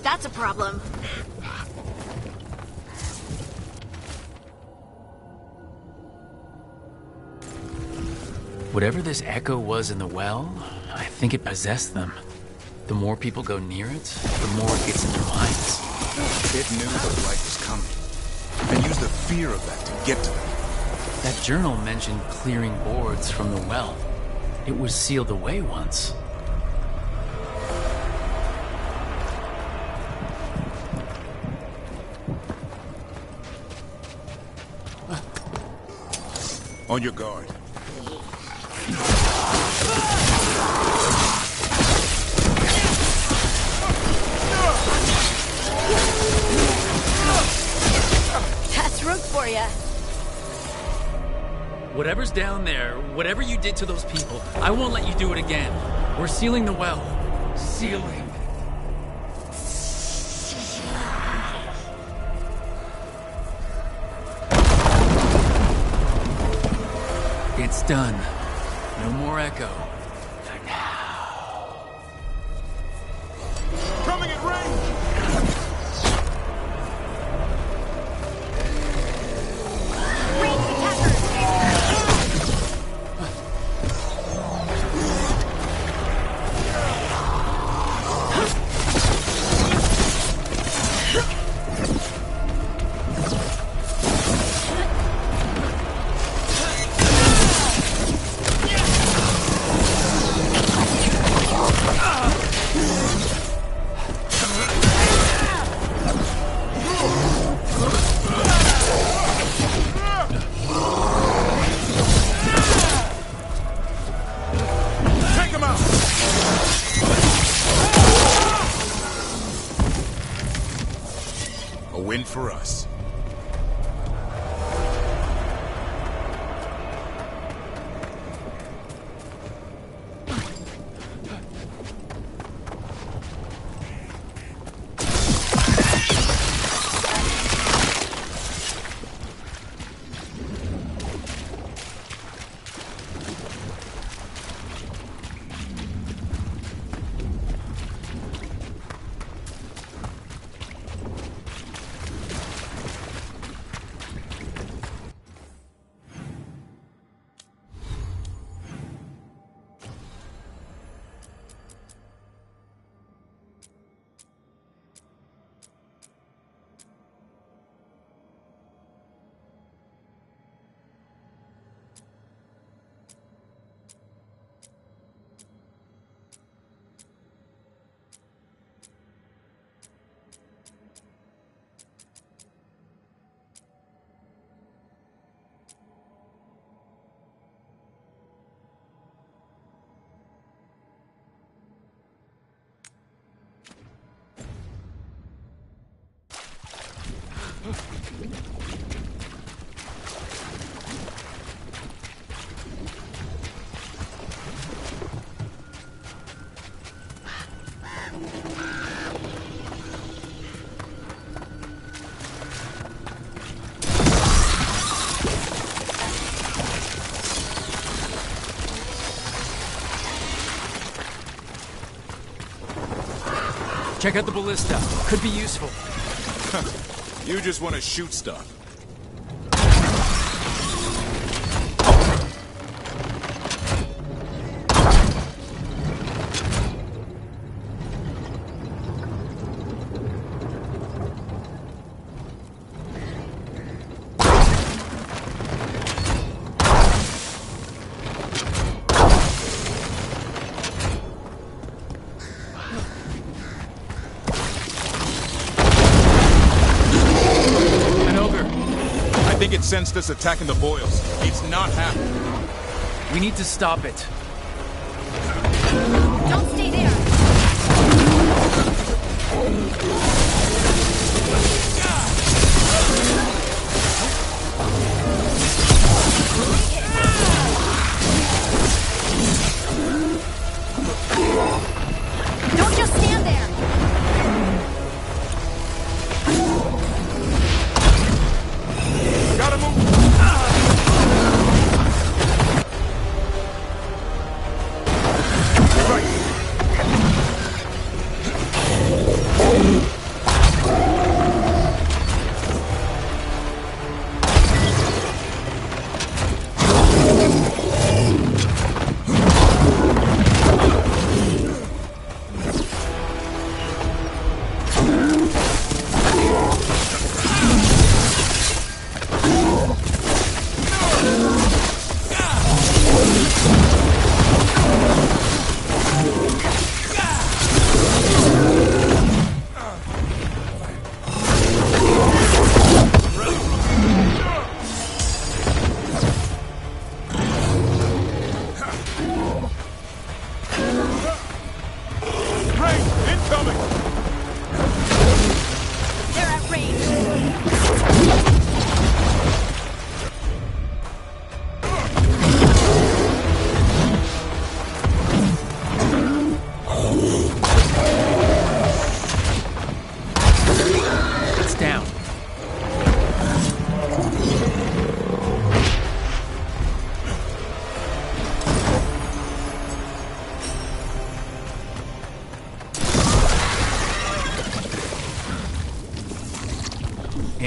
That's a problem. Whatever this echo was in the well, I think it possessed them. The more people go near it, the more it gets in their minds. It knew the light was coming, and used the fear of that to get to them. That journal mentioned clearing boards from the well. It was sealed away once. On your guard. That's root for ya. Whatever's down there, whatever you did to those people, I won't let you do it again. We're sealing the well. Sealing. It's done. No more echo. For now. Coming at range! A win for us. Check out the ballista. Could be useful. You just want to shoot stuff. I think it sensed us attacking the boils. It's not happening. We need to stop it. Don't stay there. Don't just stand there. Gotta move! Right.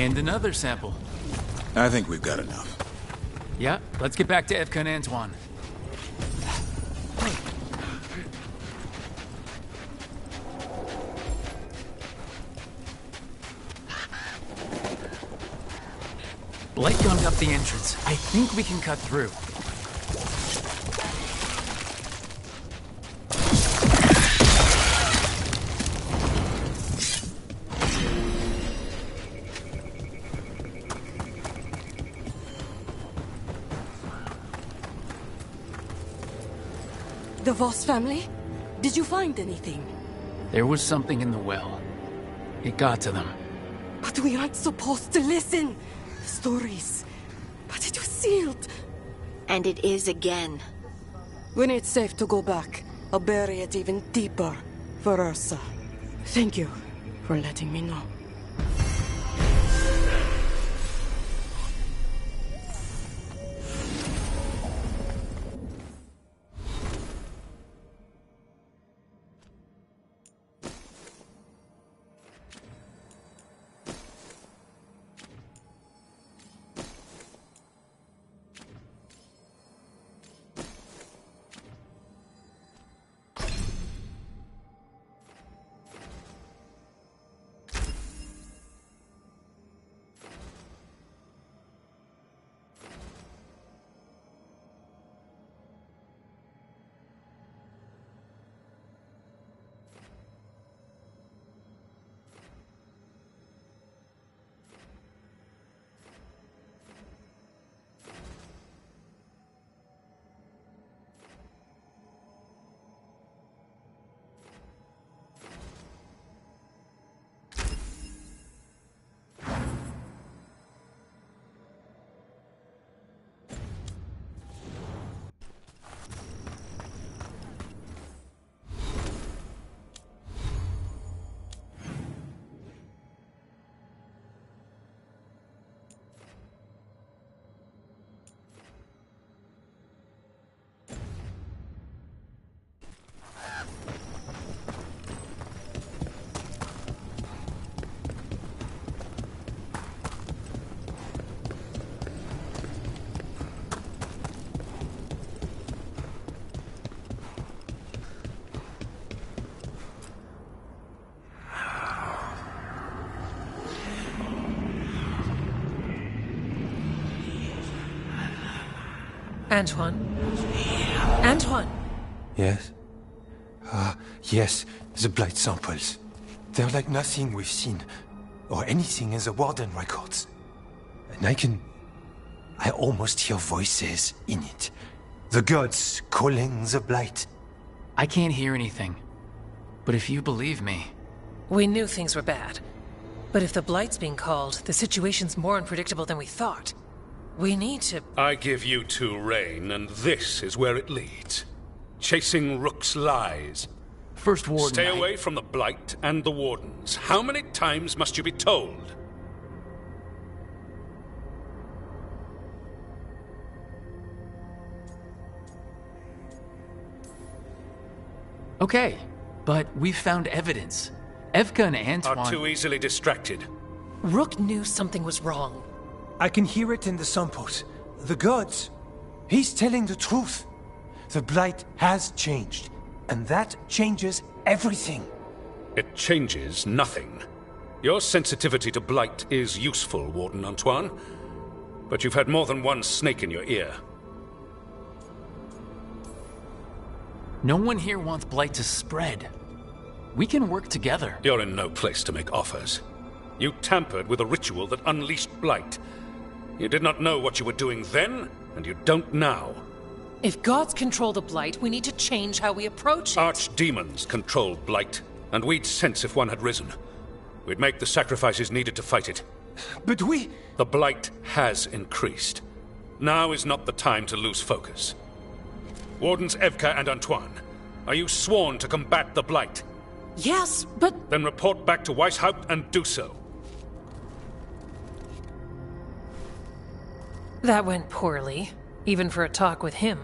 And another sample. I think we've got enough. Yeah, let's get back to Evka and Antoine. Blight gummed up the entrance. I think we can cut through. The Voss family? Did you find anything? There was something in the well. It got to them. But we aren't supposed to listen. Stories. But it was sealed. And it is again. When it's safe to go back, I'll bury it even deeper for Ursa. Thank you for letting me know. Antoine? Antoine! Yes? Yes, the blight samples. They're like nothing we've seen, or anything in the Warden records. And I almost hear voices in it. The gods calling the blight. I can't hear anything. But if you believe me... We knew things were bad. But if the Blight's being called, the situation's more unpredictable than we thought. We need to... I give you two reign, and this is where it leads. Chasing Rook's lies. First Warden... Stay away from the Blight and the Wardens. How many times must you be told? Okay, but we've found evidence. Evka and Antoine... Are too easily distracted. Rook knew something was wrong. I can hear it in the samples. The gods. He's telling the truth. The blight has changed, and that changes everything. It changes nothing. Your sensitivity to Blight is useful, Warden Antoine. But you've had more than one snake in your ear. No one here wants Blight to spread. We can work together. You're in no place to make offers. You tampered with a ritual that unleashed Blight. You did not know what you were doing then, and you don't now. If gods control the Blight, we need to change how we approach it. Archdemons control Blight, and we'd sense if one had risen. We'd make the sacrifices needed to fight it. But we... The Blight has increased. Now is not the time to lose focus. Wardens Evka and Antoine, are you sworn to combat the Blight? Yes, but... Then report back to Weishaupt and do so. That went poorly, even for a talk with him.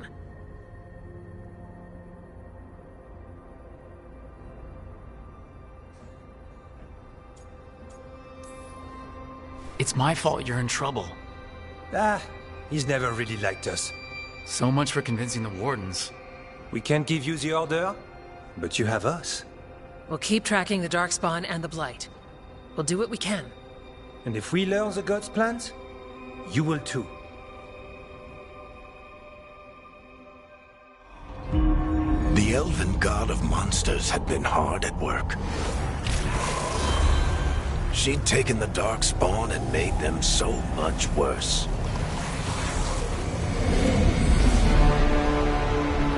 It's It's my fault you're in trouble. Ah, he's never really liked us. So much for convincing the Wardens. We can't give you the order, but you have us. We'll keep tracking the Darkspawn and the Blight. We'll do what we can. And if we learn the God's plans, you will too. The elven god of monsters had been hard at work. She'd taken the Darkspawn and made them so much worse.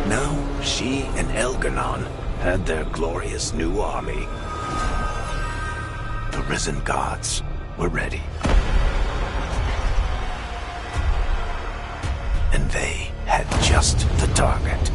Now, she and Elgar'nan had their glorious new army. The risen gods were ready. And they had just the target.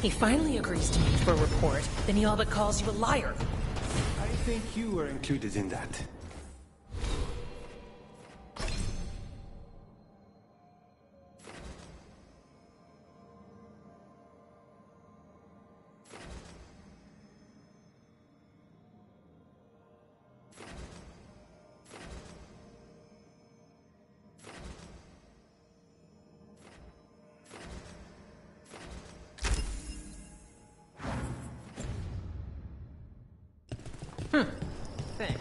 He finally agrees to meet for a report, then he all but calls you a liar. I think you were included in that. Thanks.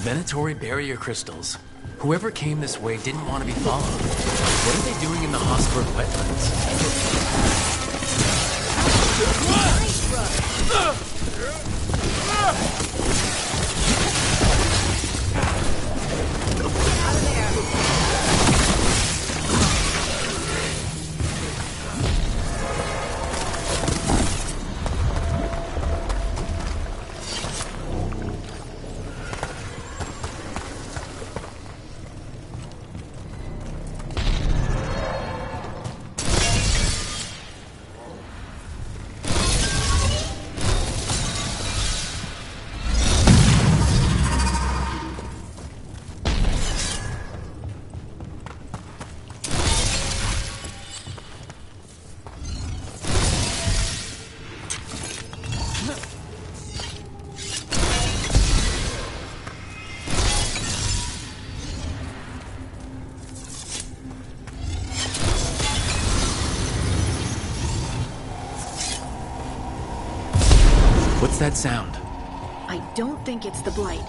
Venatory barrier crystals. Whoever came this way didn't want to be followed. What are they doing in the Hosberg wetlands? that sound? I don't think it's the Blight.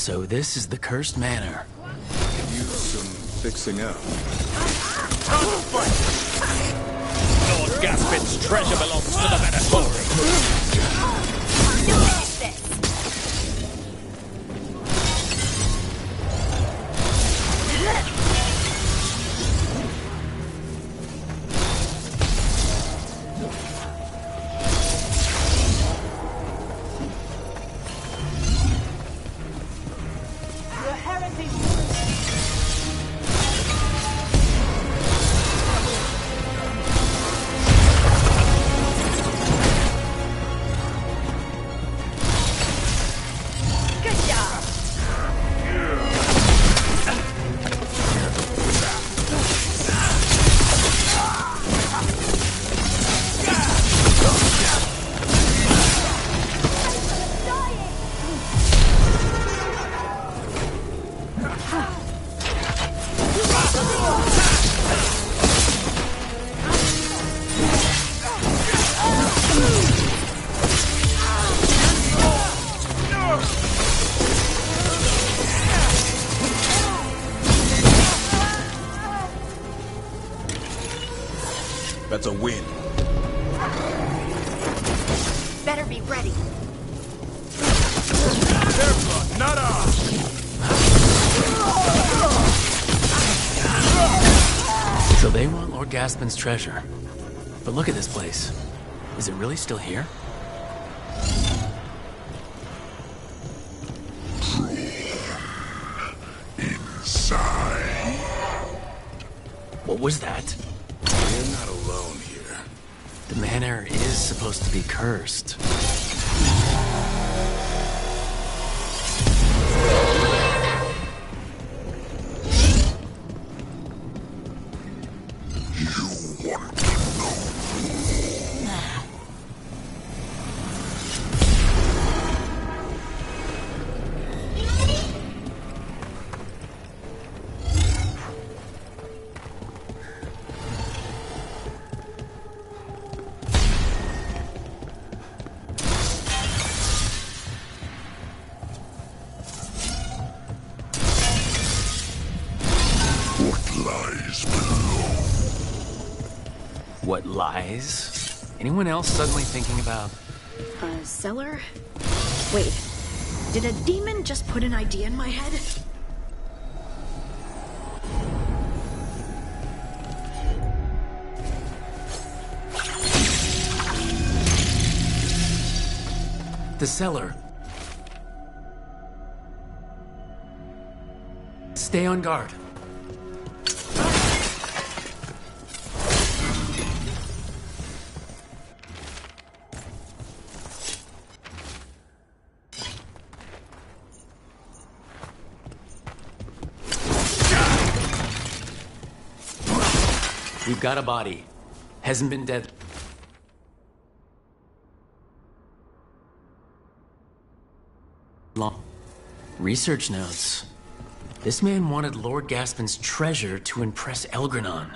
So this is the cursed manor. Could use some fixing up. Lord Gaspin's treasure belongs to the Veilguard. That's a win. Better be ready. Careful, not off! So they want Lord Gaspin's treasure. But look at this place. Is it really still here? Inside. What was that? We're not alone here. The manor is supposed to be cursed. What lies? Anyone else suddenly thinking about... A cellar? Wait, did a demon just put an idea in my head? The cellar. Stay on guard. We've got a body. Hasn't been dead long. Research notes. This man wanted Lord Gaspin's treasure to impress Elgranon.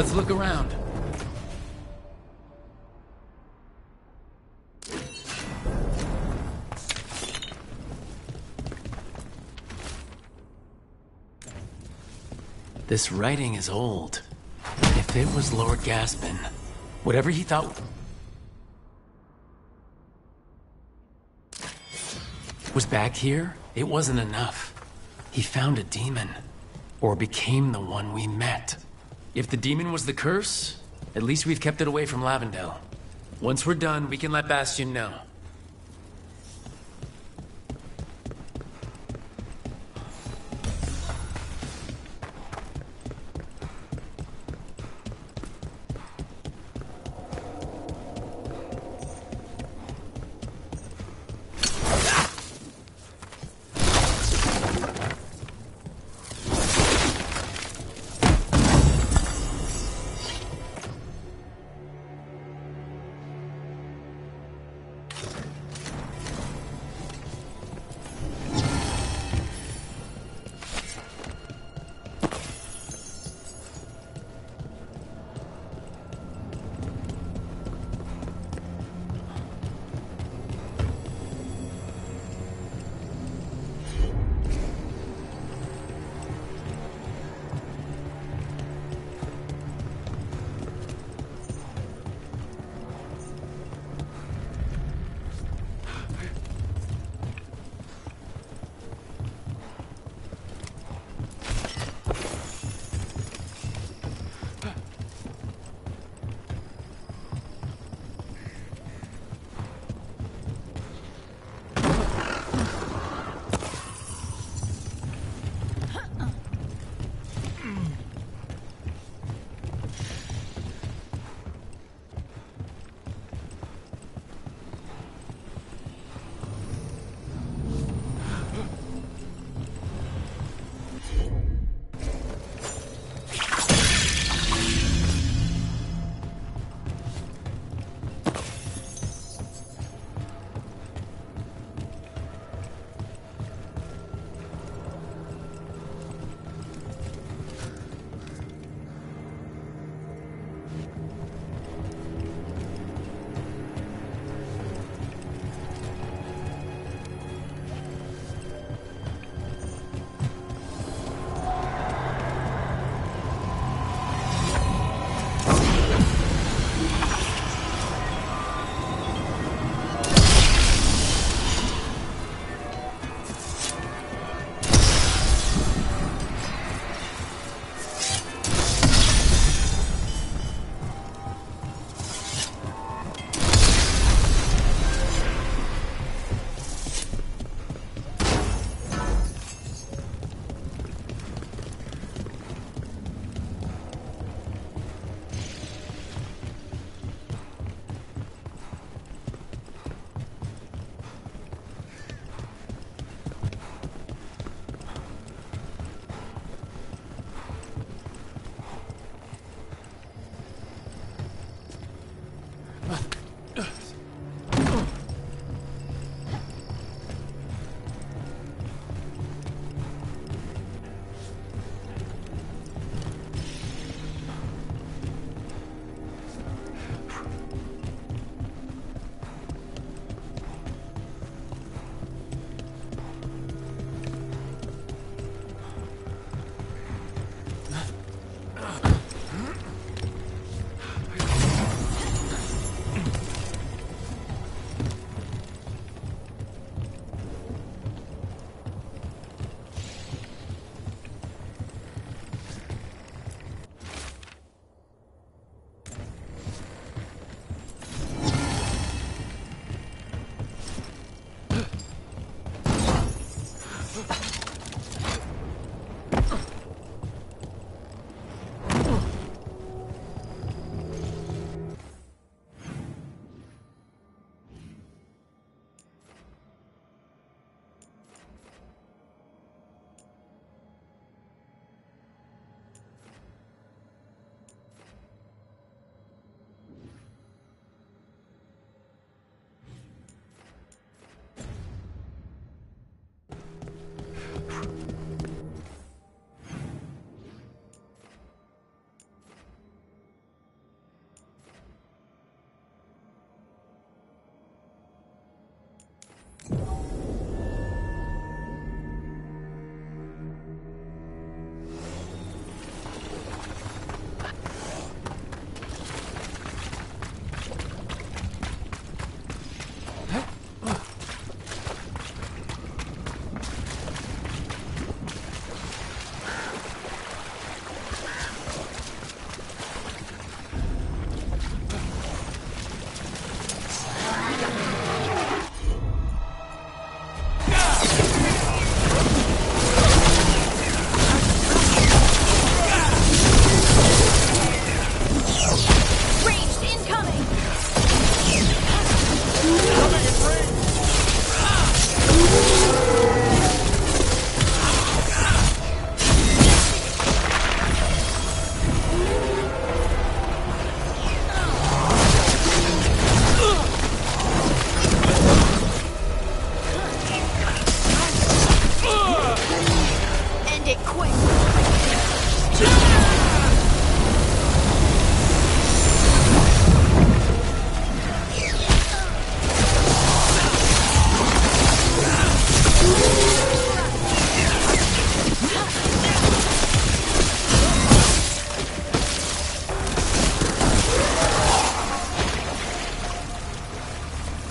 Let's look around. This writing is old. If it was Lord Gaspin, whatever he thought was back here, it wasn't enough. He found a demon, or became the one we met. If the demon was the curse, at least we've kept it away from Lavendel. Once we're done, we can let Bastion know.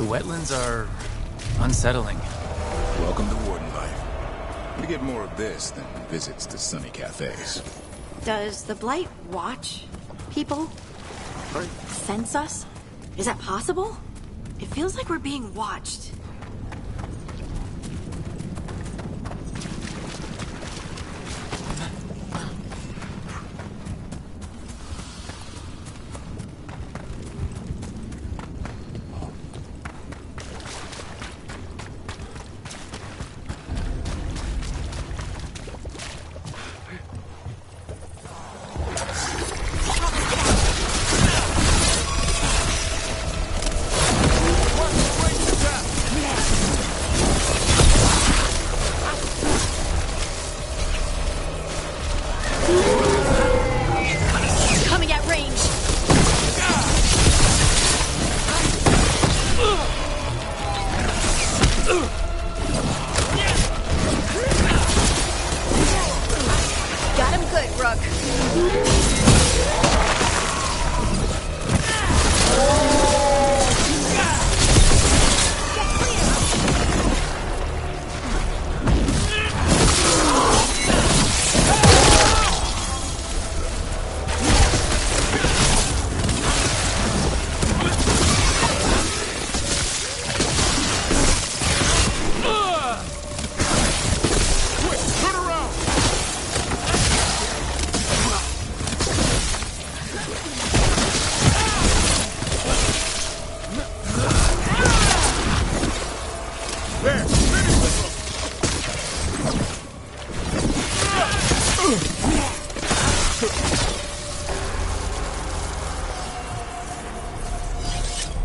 The wetlands are unsettling. Welcome to Warden life. We get more of this than visits to sunny cafes. Does the Blight watch people? Or sense us? Is that possible? It feels like we're being watched. Coming at range. Got him good, Rook.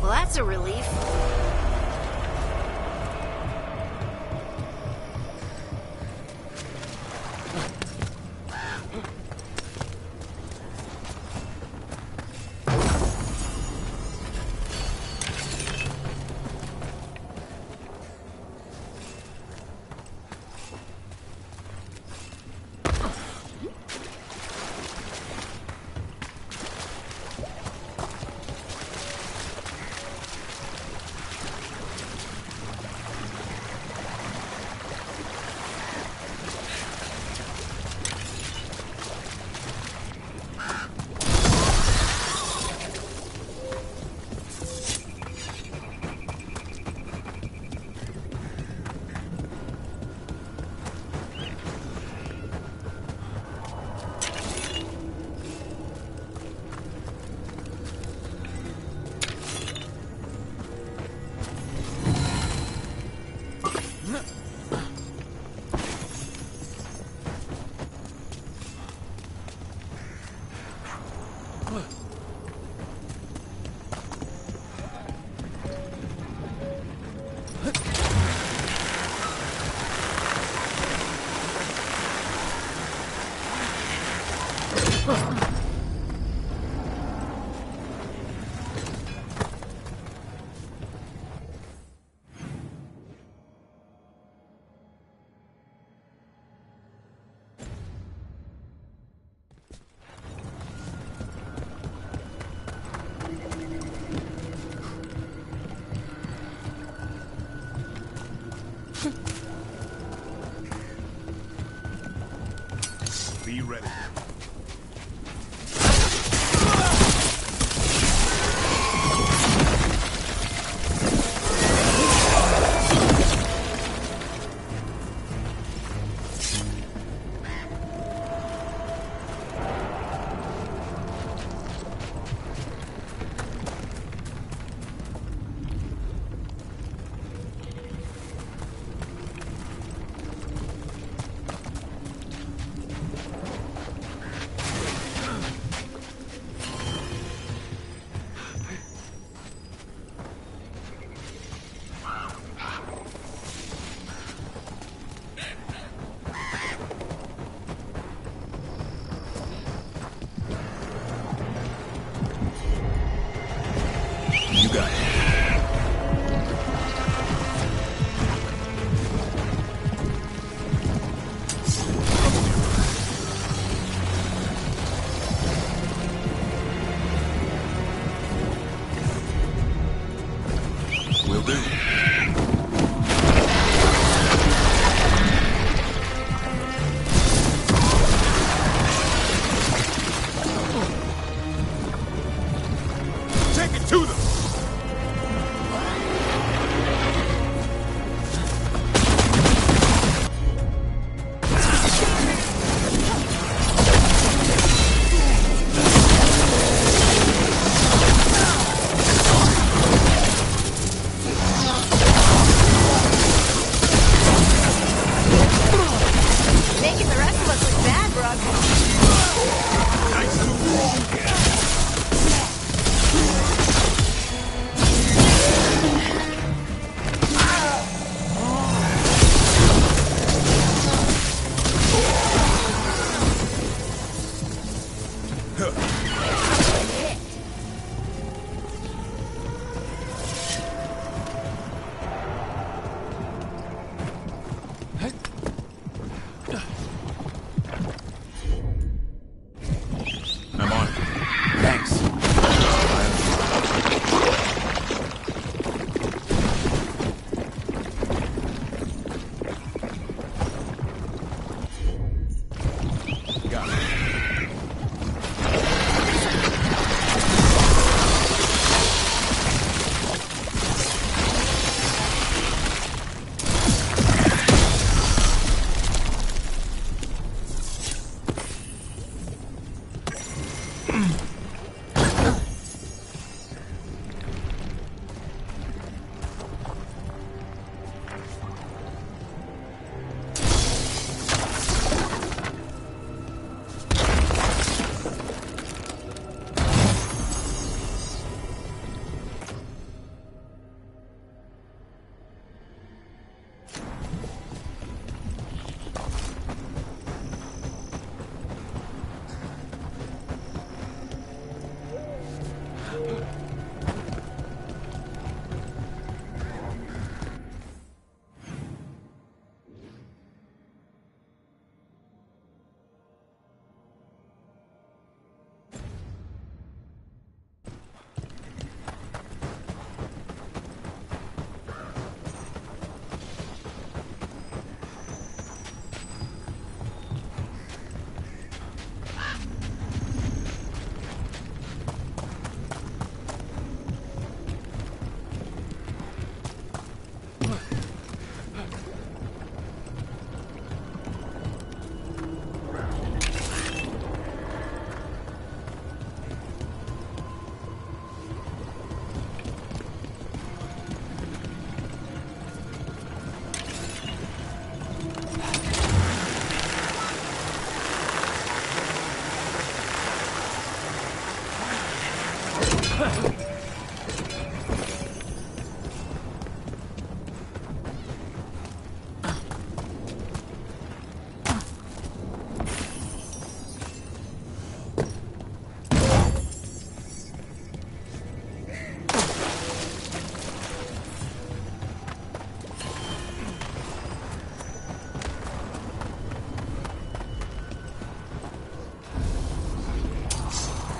Well, that's a relief. Be ready. You got it. We'll do. Take it to them! Making the rest of us look bad, Brooke. I'm on it. Thanks. Got it.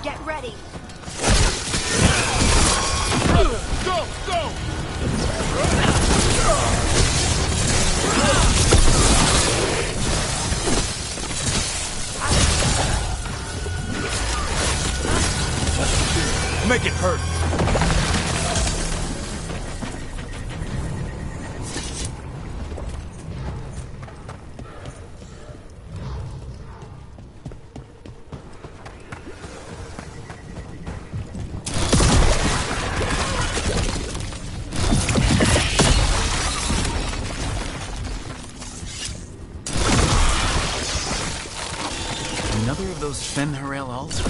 Get ready. Go! Go! Make it hurt. Another of those Fen'Harel altars.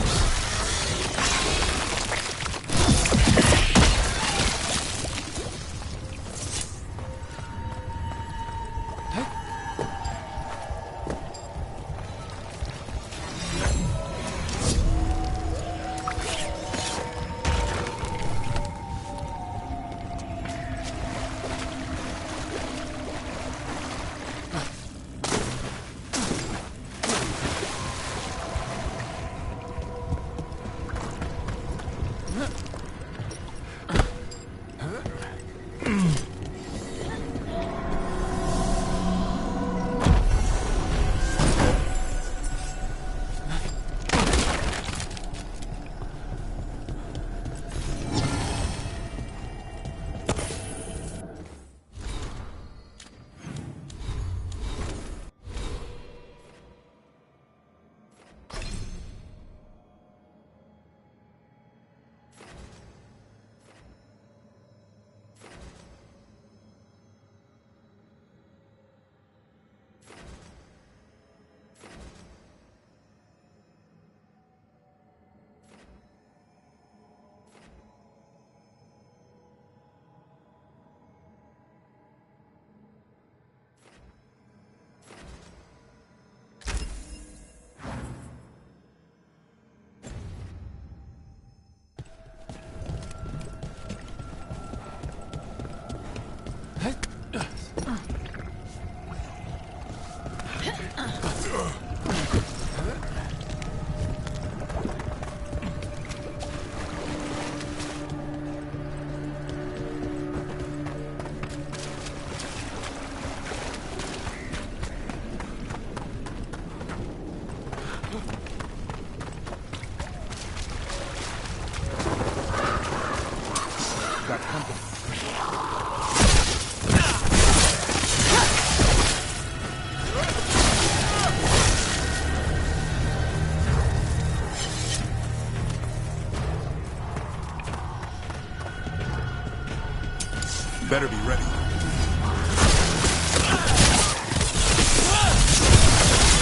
Better be ready.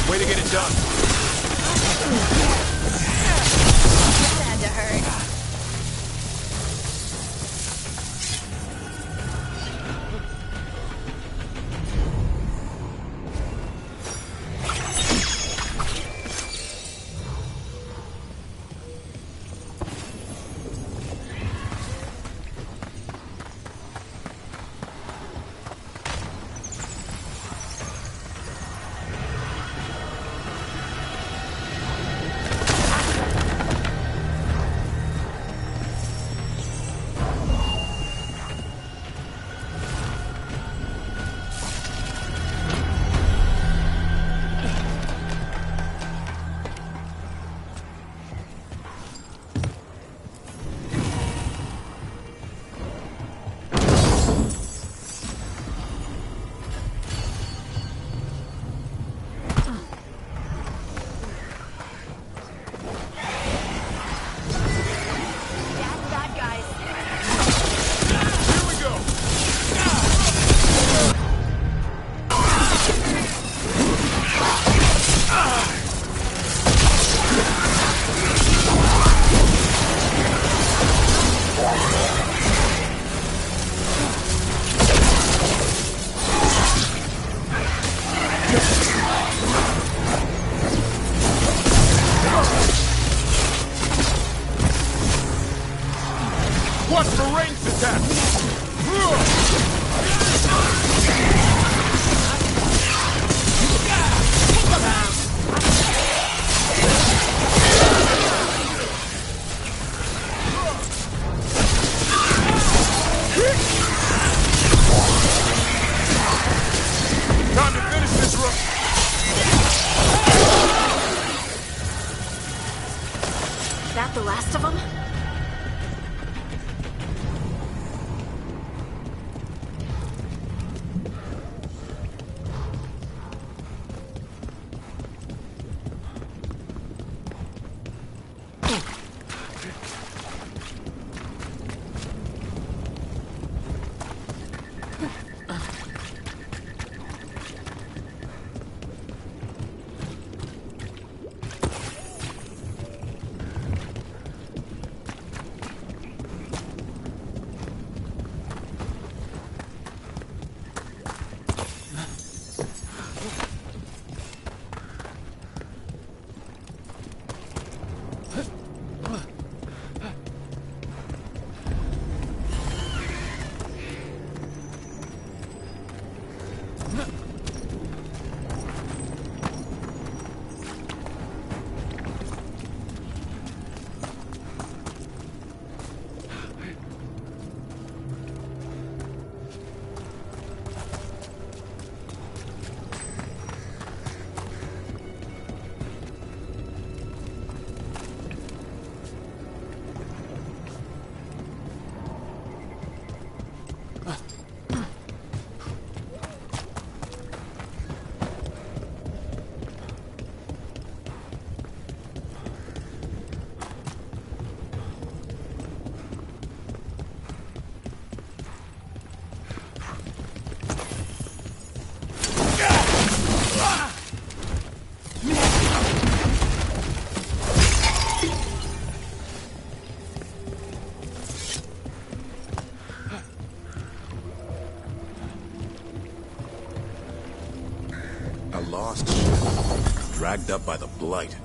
Way to get it done. Had to hurt. Watch for ranged attacks! Time to finish this run! Is that the last of them? A lost ship, dragged up by the Blight.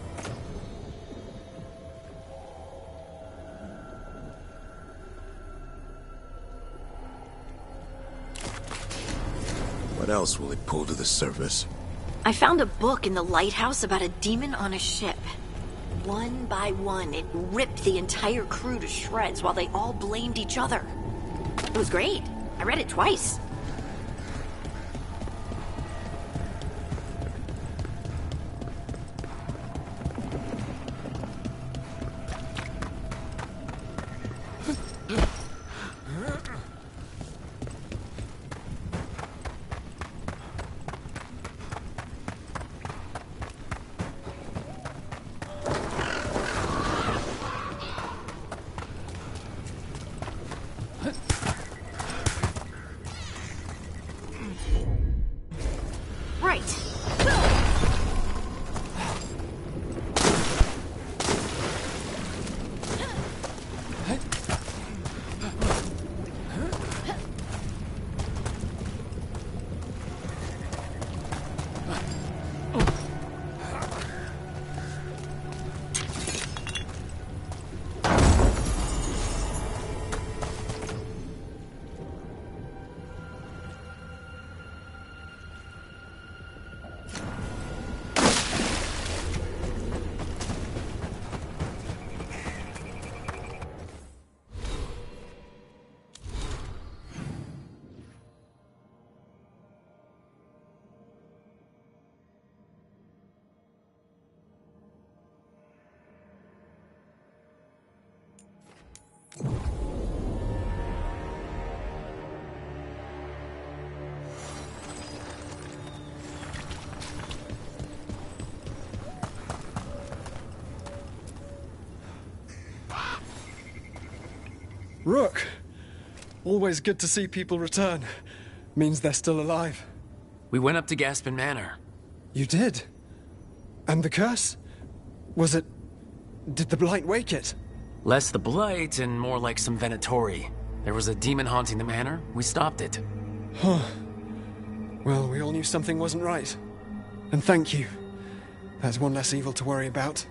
What else will it pull to the surface? I found a book in the lighthouse about a demon on a ship. One by one, it ripped the entire crew to shreds while they all blamed each other. It was great. I read it twice. Right. Rook! Always good to see people return. Means they're still alive. We went up to Gaspin Manor. You did? And the curse? Was it... Did the Blight wake it? Less the Blight and more like some Venatori. There was a demon haunting the manor. We stopped it. Huh. Well, we all knew something wasn't right. And thank you. There's one less evil to worry about.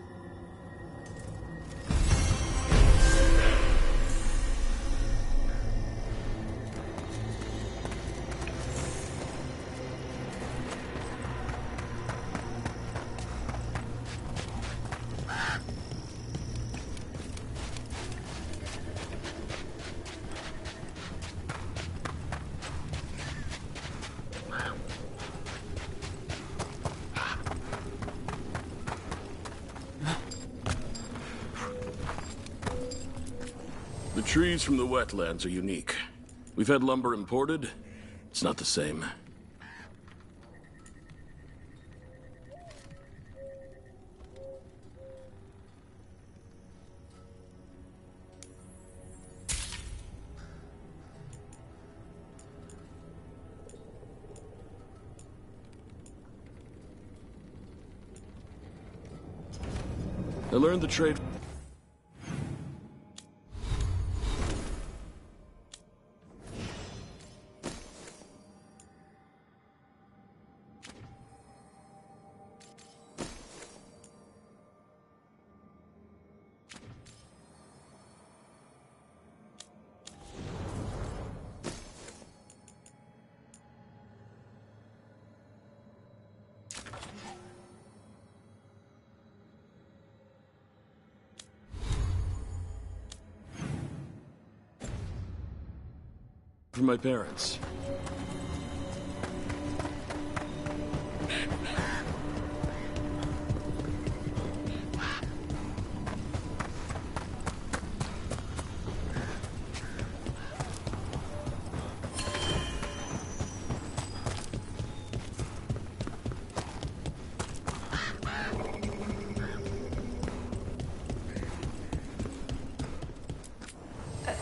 The trees from the wetlands are unique. We've had lumber imported. It's not the same. I learned the trade. For my parents.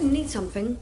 Need something?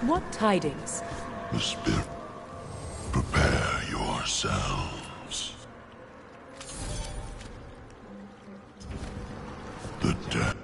What tidings? The spirit. Prepare yourselves. The death.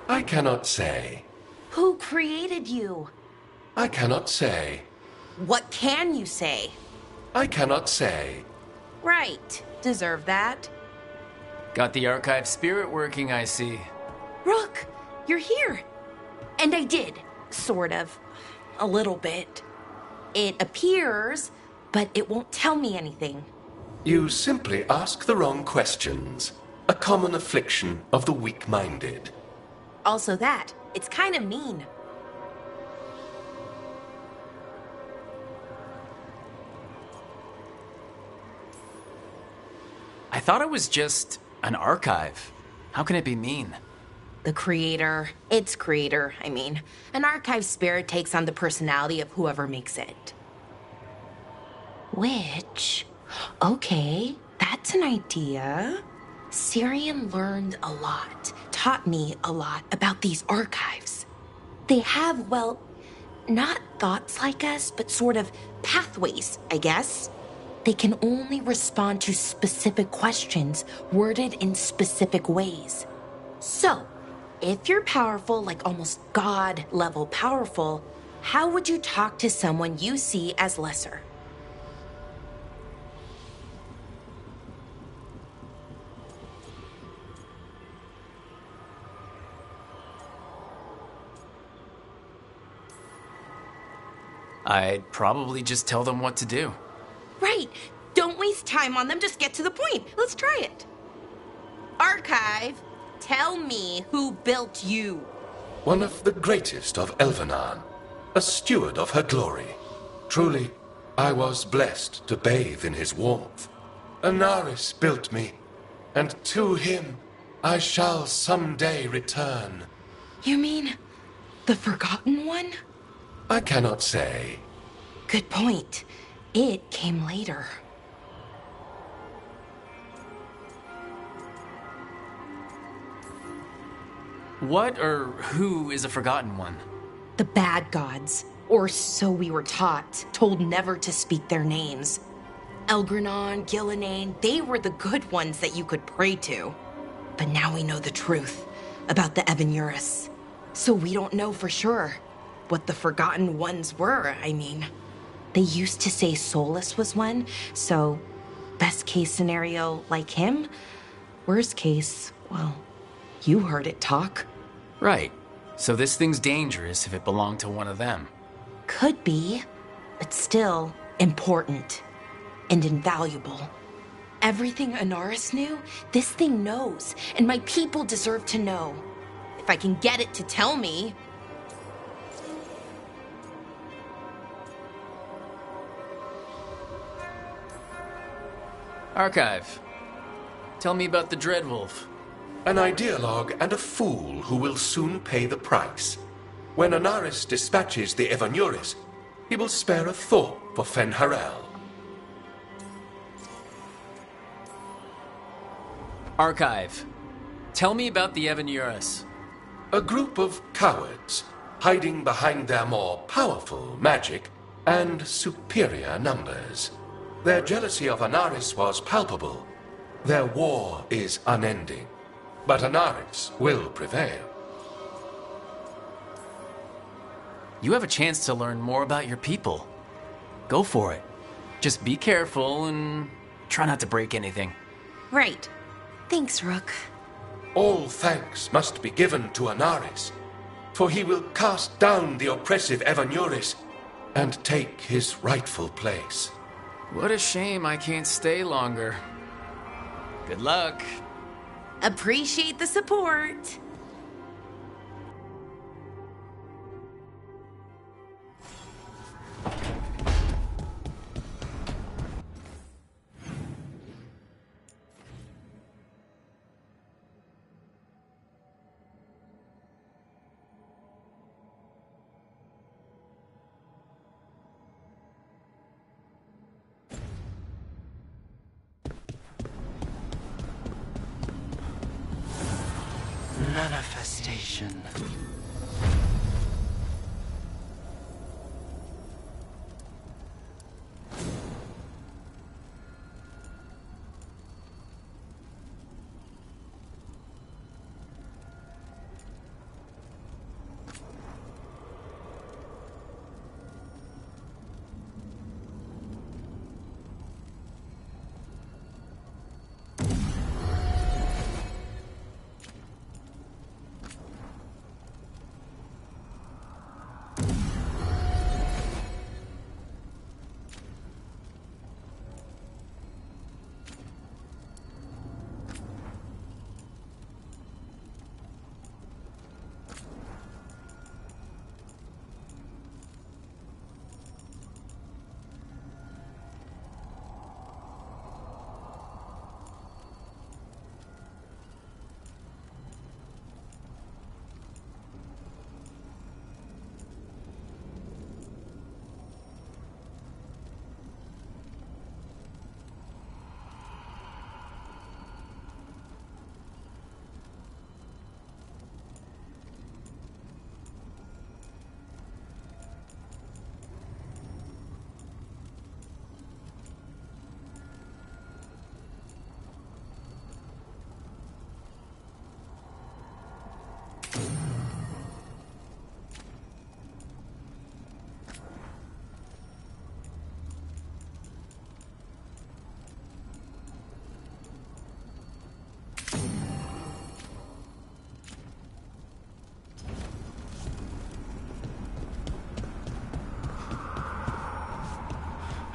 I cannot say. Who created you? I cannot say. What can you say? I cannot say. Right. Deserve that. Got the archive spirit working, I see. Rook, you're here. And I did. Sort of. A little bit. It appears, but it won't tell me anything. You simply ask the wrong questions. A common affliction of the weak-minded. Also that. It's kind of mean. I thought it was just an archive. How can it be mean? The creator, its creator, I mean. An archive spirit takes on the personality of whoever makes it. Which, okay, that's an idea. Syrian learned a lot, taught me a lot about these archives. They have, well, not thoughts like us, but sort of pathways, I guess. They can only respond to specific questions worded in specific ways. So, if you're powerful, like almost God-level powerful, how would you talk to someone you see as lesser? I'd probably just tell them what to do. Right. Don't waste time on them, just get to the point. Let's try it. Archive, tell me who built you. One of the greatest of Elvenan, a steward of her glory. Truly, I was blessed to bathe in his warmth. Anaris built me, and to him I shall someday return. You mean the Forgotten One? I cannot say. Good point. It came later. What or who is a Forgotten One? The bad gods, or so we were taught, told never to speak their names. Elgranon, Gillenane, they were the good ones that you could pray to. But now we know the truth about the Evanurus. So we don't know for sure what the Forgotten Ones were, I mean. They used to say Solus was one, so best case scenario, like him. Worst case, well, you heard it talk. Right. So this thing's dangerous if it belonged to one of them. Could be, but still important and invaluable. Everything Anaris knew, this thing knows, and my people deserve to know. If I can get it to tell me. Archive. Tell me about the Dreadwolf. An ideologue and a fool who will soon pay the price. When Anaris dispatches the Evanurus, he will spare a thought for Fen'Harel. Archive. Tell me about the Evanurus. A group of cowards, hiding behind their more powerful magic and superior numbers. Their jealousy of Anaris was palpable. Their war is unending. But Anaris will prevail. You have a chance to learn more about your people. Go for it. Just be careful and try not to break anything. Right. Thanks, Rook. All thanks must be given to Anaris, for he will cast down the oppressive Evanurus and take his rightful place. What a shame I can't stay longer. Good luck. Appreciate the support. Manifestation.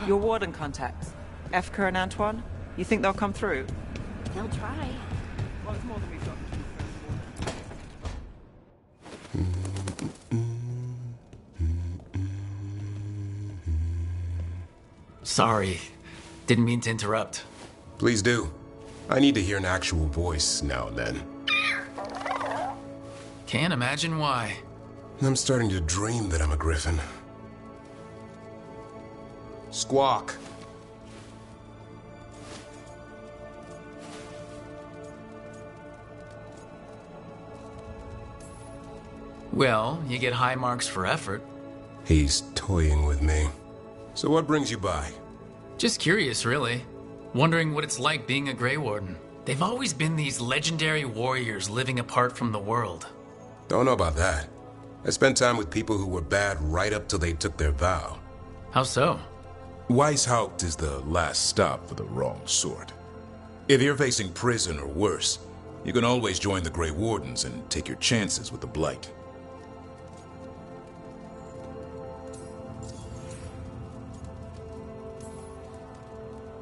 Your warden contacts, Efka and Antoine, you think they'll come through? They'll try. Well, it's more than we've got. Sorry. Didn't mean to interrupt. Please do. I need to hear an actual voice now and then. Can't imagine why. I'm starting to dream that I'm a griffin. Squawk. Well, you get high marks for effort. He's toying with me. So what brings you by? Just curious, really. Wondering what it's like being a Grey Warden. They've always been these legendary warriors living apart from the world. Don't know about that. I spent time with people who were bad right up till they took their vow. How so? Weishaupt is the last stop for the wrong sort. If you're facing prison or worse, you can always join the Grey Wardens and take your chances with the Blight.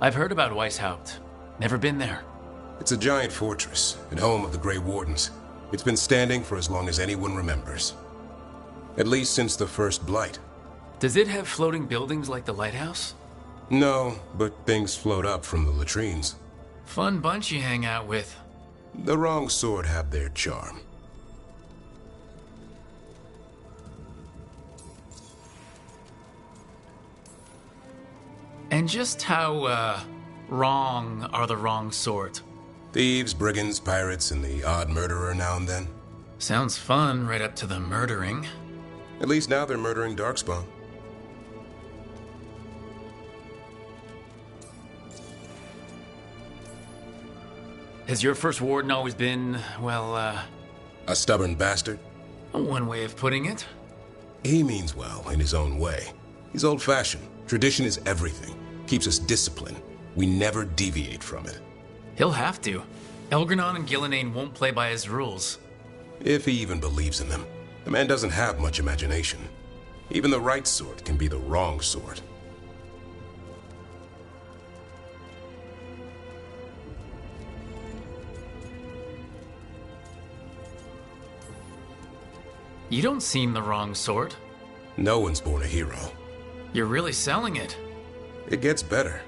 I've heard about Weishaupt. Never been there. It's a giant fortress and home of the Grey Wardens. It's been standing for as long as anyone remembers. At least since the first Blight. Does it have floating buildings like the lighthouse? No, but things float up from the latrines. Fun bunch you hang out with. The wrong sort have their charm. And just how, wrong are the wrong sort? Thieves, brigands, pirates, and the odd murderer now and then. Sounds fun right up to the murdering. At least now they're murdering Darkspawn. Has your first warden always been, well, a stubborn bastard? One way of putting it. He means well in his own way. He's old-fashioned. Tradition is everything. Keeps us disciplined. We never deviate from it. He'll have to. Elgranon and Gillenane won't play by his rules. If he even believes in them. The man doesn't have much imagination. Even the right sort can be the wrong sort. You don't seem the wrong sort. No one's born a hero. You're really selling it. It gets better.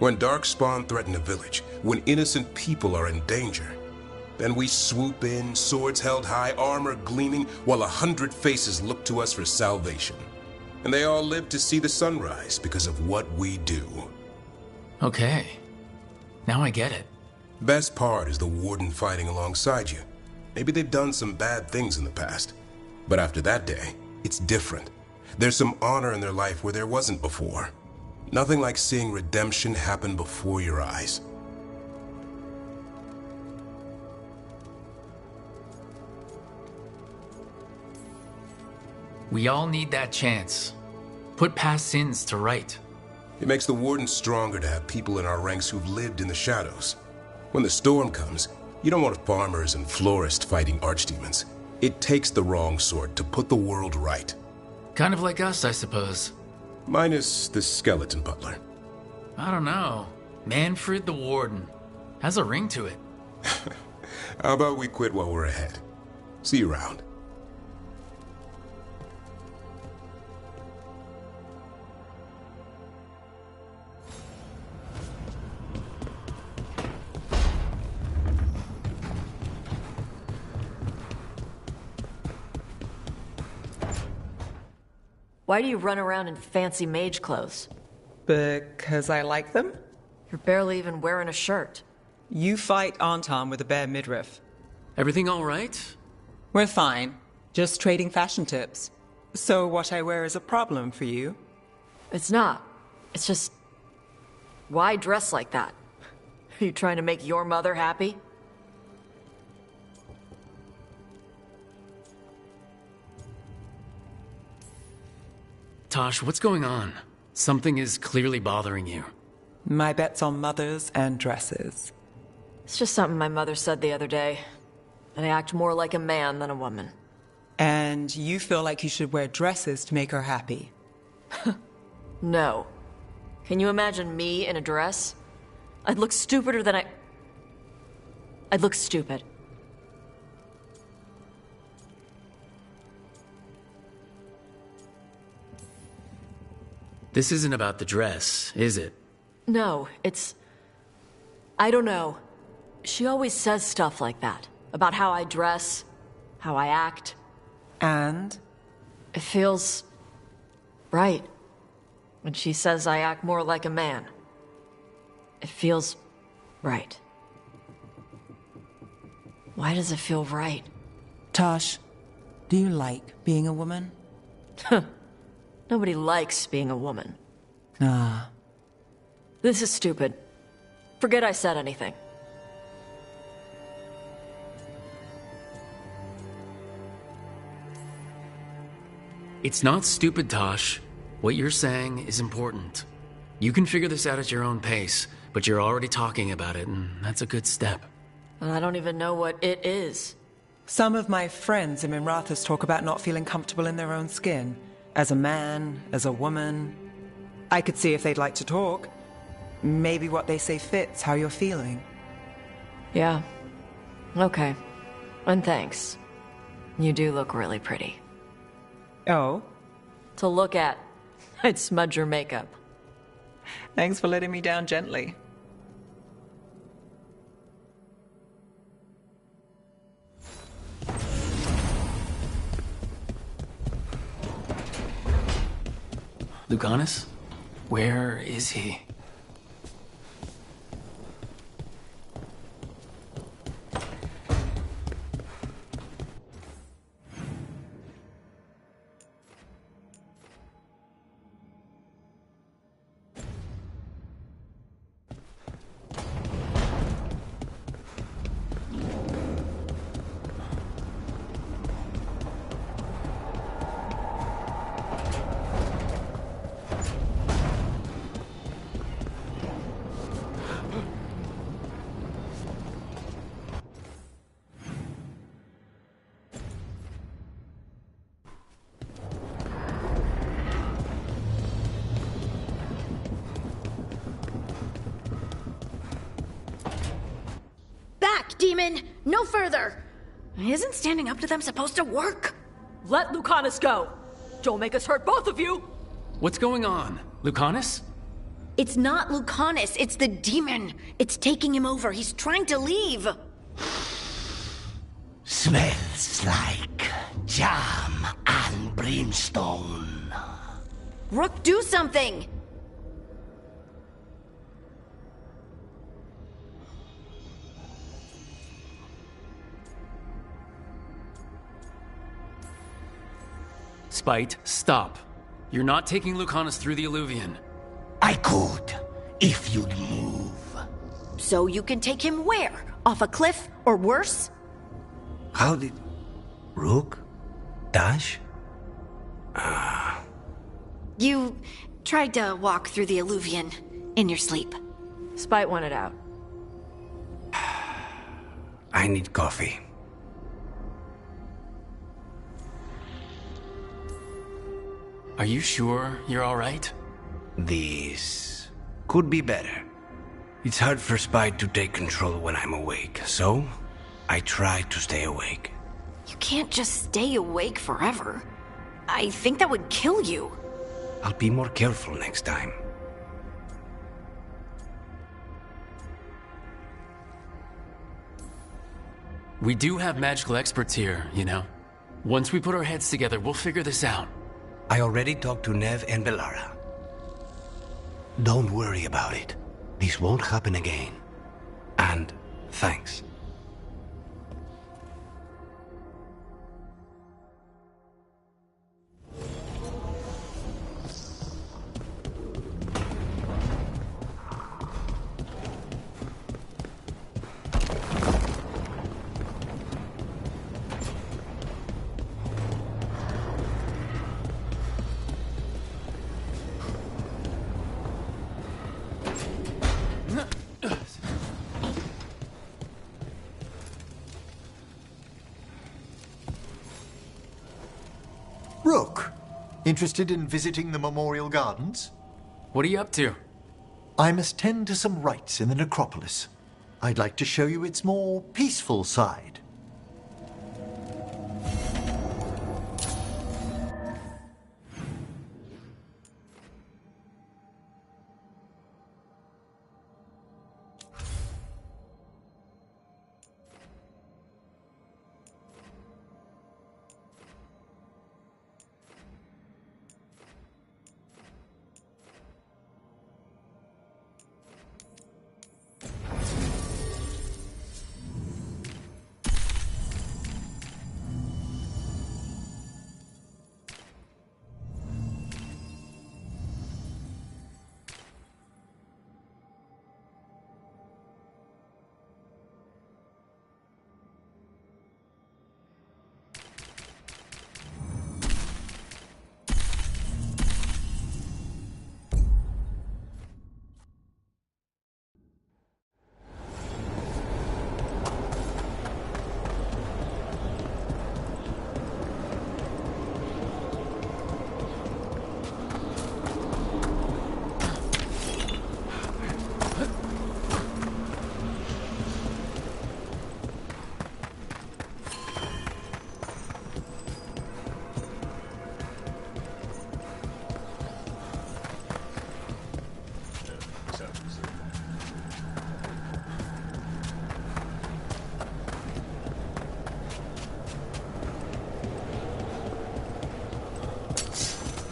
When Darkspawn threaten a village, when innocent people are in danger, then we swoop in, swords held high, armor gleaming, while 100 faces look to us for salvation. And they all live to see the sunrise because of what we do. Okay. Now I get it. Best part is the Warden fighting alongside you. Maybe they've done some bad things in the past. But after that day, it's different. There's some honor in their life where there wasn't before. Nothing like seeing redemption happen before your eyes. We all need that chance. Put past sins to right. It makes the Warden stronger to have people in our ranks who've lived in the shadows. When the storm comes, you don't want farmers and florists fighting archdemons. It takes the wrong sort to put the world right. Kind of like us, I suppose. Minus the skeleton butler. I don't know. Manfred the Warden. Has a ring to it. How about we quit while we're ahead? See you around. Why do you run around in fancy mage clothes? Because I like them? You're barely even wearing a shirt. You fight Anton with a bare midriff. Everything all right? We're fine. Just trading fashion tips. So what I wear is a problem for you? It's not. It's just... Why dress like that? Are you trying to make your mother happy? Tosh, what's going on? Something is clearly bothering you. My bet's on mothers and dresses. It's just something my mother said the other day. That I act more like a man than a woman. And you feel like you should wear dresses to make her happy? No. Can you imagine me in a dress? I'd look stupider than I'd look stupid. This isn't about the dress, is it? No, it's... I don't know. She always says stuff like that. About how I dress, how I act. And? It feels... right. When she says I act more like a man. It feels... right. Why does it feel right? Tosh, do you like being a woman? Nobody likes being a woman. Ah. This is stupid. Forget I said anything. It's not stupid, Tosh. What you're saying is important. You can figure this out at your own pace, but you're already talking about it, and that's a good step. And I don't even know what it is. Some of my friends in Minrathous talk about not feeling comfortable in their own skin. As a man, as a woman. I could see if they'd like to talk. Maybe what they say fits how you're feeling. Yeah. Okay. And thanks. You do look really pretty. Oh? To look at. I'd smudge your makeup. Thanks for letting me down gently. Lucanus? Where is he? Demon! No further! Isn't standing up to them supposed to work? Let Lucanus go! Don't make us hurt both of you! What's going on? Lucanus? It's not Lucanus, it's the demon. It's taking him over. He's trying to leave. Smells like jam and brimstone. Rook, do something! Spite, stop. You're not taking Lucanus through the Illuvian. I could, if you'd move. So you can take him where? Off a cliff, or worse? How did... Rook? Dash? You tried to walk through the Illuvian in your sleep. Spite wanted out. I need coffee. Are you sure you're alright? This could be better. It's hard for Spite to take control when I'm awake, so I try to stay awake. You can't just stay awake forever. I think that would kill you. I'll be more careful next time. We do have magical experts here, you know. Once we put our heads together, we'll figure this out. I already talked to Nev and Bellara. Don't worry about it. This won't happen again. And thanks. Rook, interested in visiting the Memorial Gardens? What are you up to? I must tend to some rites in the necropolis. I'd like to show you its more peaceful side.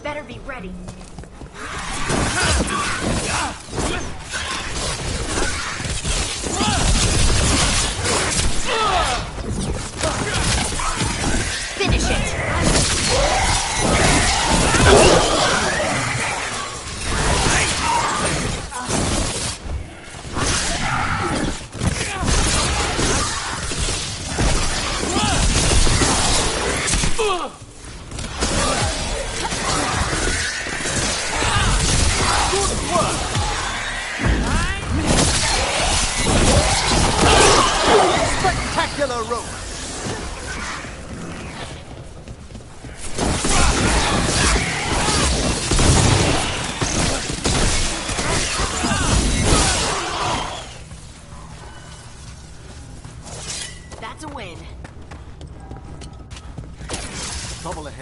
Better be ready. Finish it. Spectacular rope! That's a win. Trouble ahead.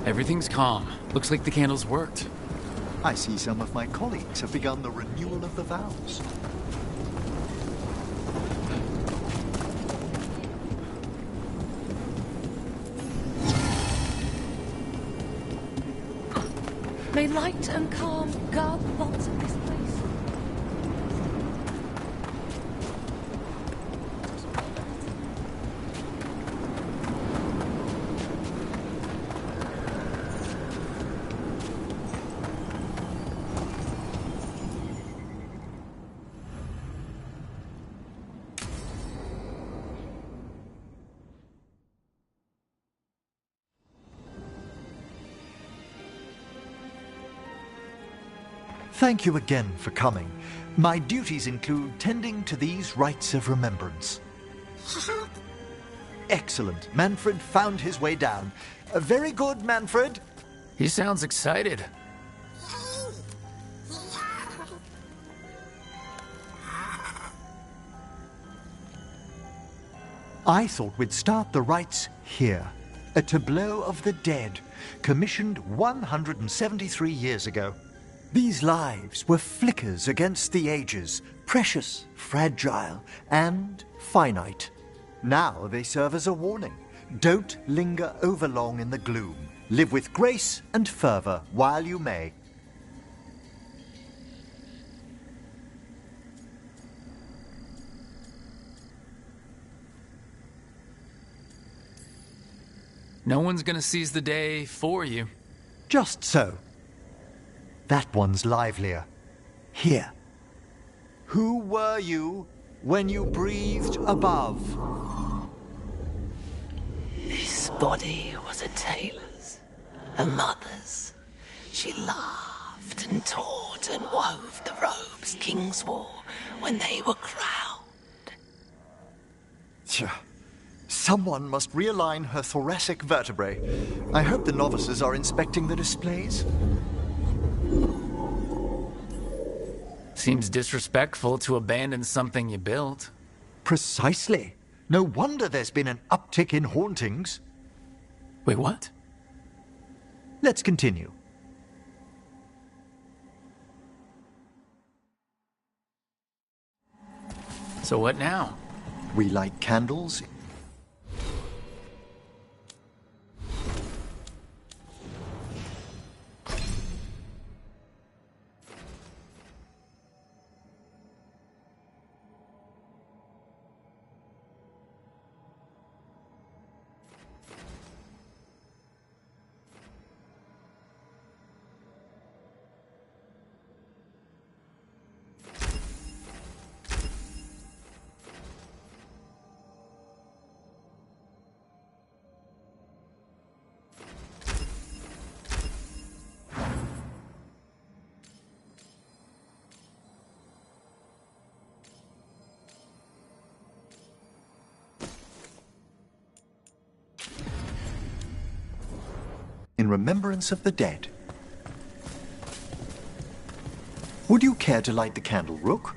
Everything's calm. Looks like the candles worked. I see some of my colleagues have begun the renewal of the vows. May light and calm guard the vaults of this place. Thank you again for coming. My duties include tending to these rites of remembrance. Excellent. Manfred found his way down. Very good, Manfred. He sounds excited. I thought we'd start the rites here. A tableau of the dead, commissioned 173 years ago. These lives were flickers against the ages, precious, fragile, and finite. Now they serve as a warning. Don't linger overlong in the gloom. Live with grace and fervor while you may. No one's gonna seize the day for you. Just so. That one's livelier. Here. Who were you when you breathed above? This body was a tailor's, a mother's. She laughed and taught and wove the robes kings wore when they were crowned. Someone must realign her thoracic vertebrae. I hope the novices are inspecting the displays. Seems disrespectful to abandon something you built. Precisely. No wonder there's been an uptick in hauntings. Wait, what? Let's continue. So what now? We light candles. In remembrance of the dead. Would you care to light the candle, Rook?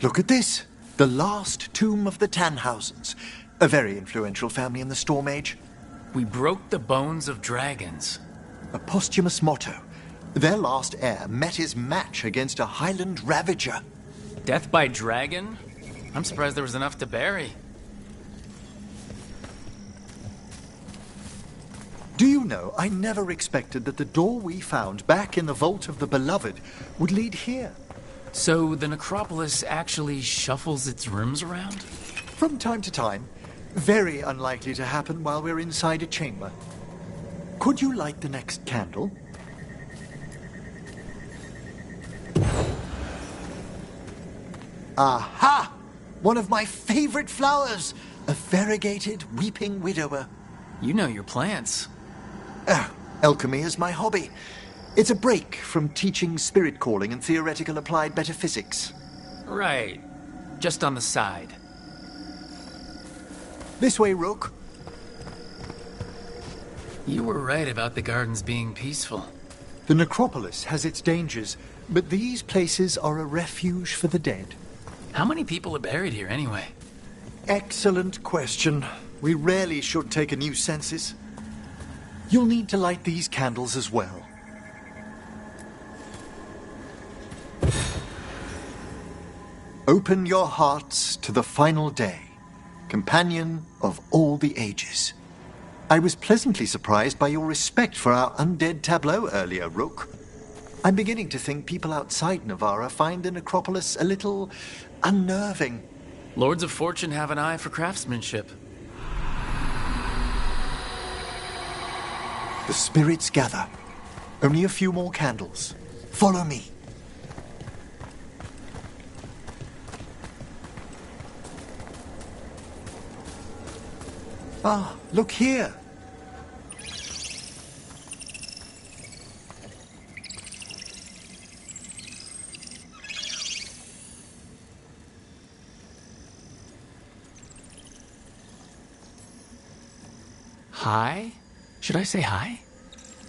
Look at this. The last tomb of the Tannhausens. A very influential family in the Storm Age. We broke the bones of dragons. A posthumous motto. Their last heir met his match against a Highland Ravager. Death by dragon? I'm surprised there was enough to bury. Do you know, I never expected that the door we found back in the Vault of the Beloved would lead here. So the necropolis actually shuffles its rooms around? From time to time. Very unlikely to happen while we're inside a chamber. Could you light the next candle? Aha! One of my favorite flowers! A variegated weeping widower. You know your plants. Alchemy is my hobby. It's a break from teaching spirit calling and theoretical applied metaphysics. Right. Just on the side. This way, Rook. You were right about the gardens being peaceful. The necropolis has its dangers, but these places are a refuge for the dead. How many people are buried here anyway? excellent question. We rarely should take a new census. You'll need to light these candles as well. Open your hearts to the final day, companion of all the ages. I was pleasantly surprised by your respect for our undead tableau earlier, Rook. I'm beginning to think people outside Navarra find the necropolis a little unnerving. Lords of Fortune have an eye for craftsmanship. The spirits gather. Only a few more candles. Follow me. Ah, look here. Hi? Should I say hi?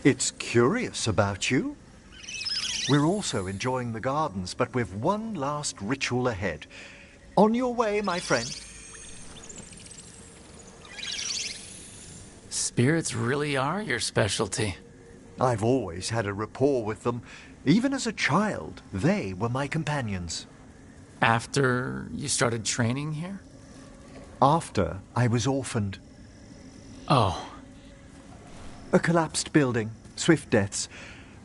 It's curious about you. We're also enjoying the gardens, but we've one last ritual ahead. On your way, my friend. Spirits really are your specialty. I've always had a rapport with them. Even as a child, they were my companions. After you started training here? After I was orphaned. Oh. A collapsed building, swift deaths.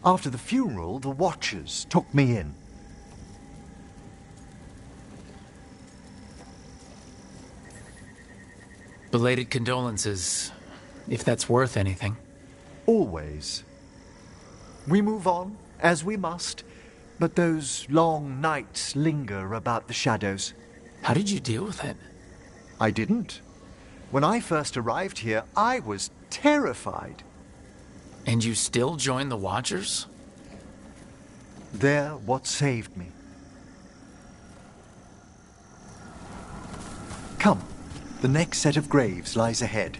After the funeral, the Watchers took me in. Belated condolences, if that's worth anything. Always. We move on, as we must, but those long nights linger about the shadows. How did you deal with it? I didn't. When I first arrived here, I was terrified. And you still joined the Watchers? They're what saved me. Come, the next set of graves lies ahead.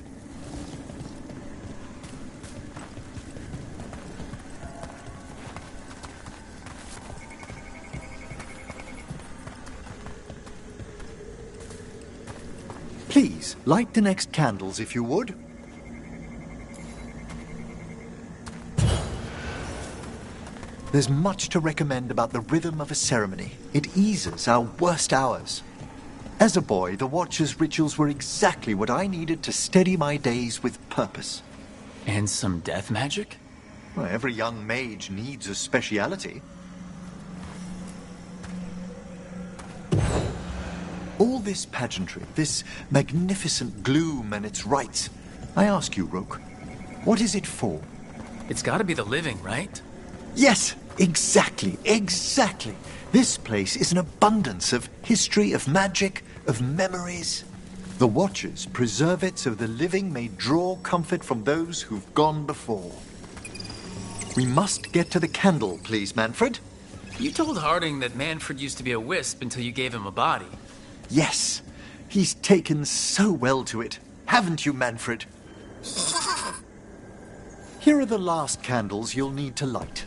Please, light the next candles if you would. There's much to recommend about the rhythm of a ceremony. It eases our worst hours. As a boy, the Watcher's rituals were exactly what I needed to steady my days with purpose. And some death magic? Well, every young mage needs a speciality. All this pageantry, this magnificent gloom and its rites. I ask you, Rook, what is it for? It's gotta be the living, right? Yes, exactly. This place is an abundance of history, of magic, of memories. The Watchers preserve it so the living may draw comfort from those who've gone before. We must get to the candle, please, Manfred. You told Harding that Manfred used to be a wisp until you gave him a body. Yes, he's taken so well to it. Haven't you, Manfred? Here are the last candles you'll need to light.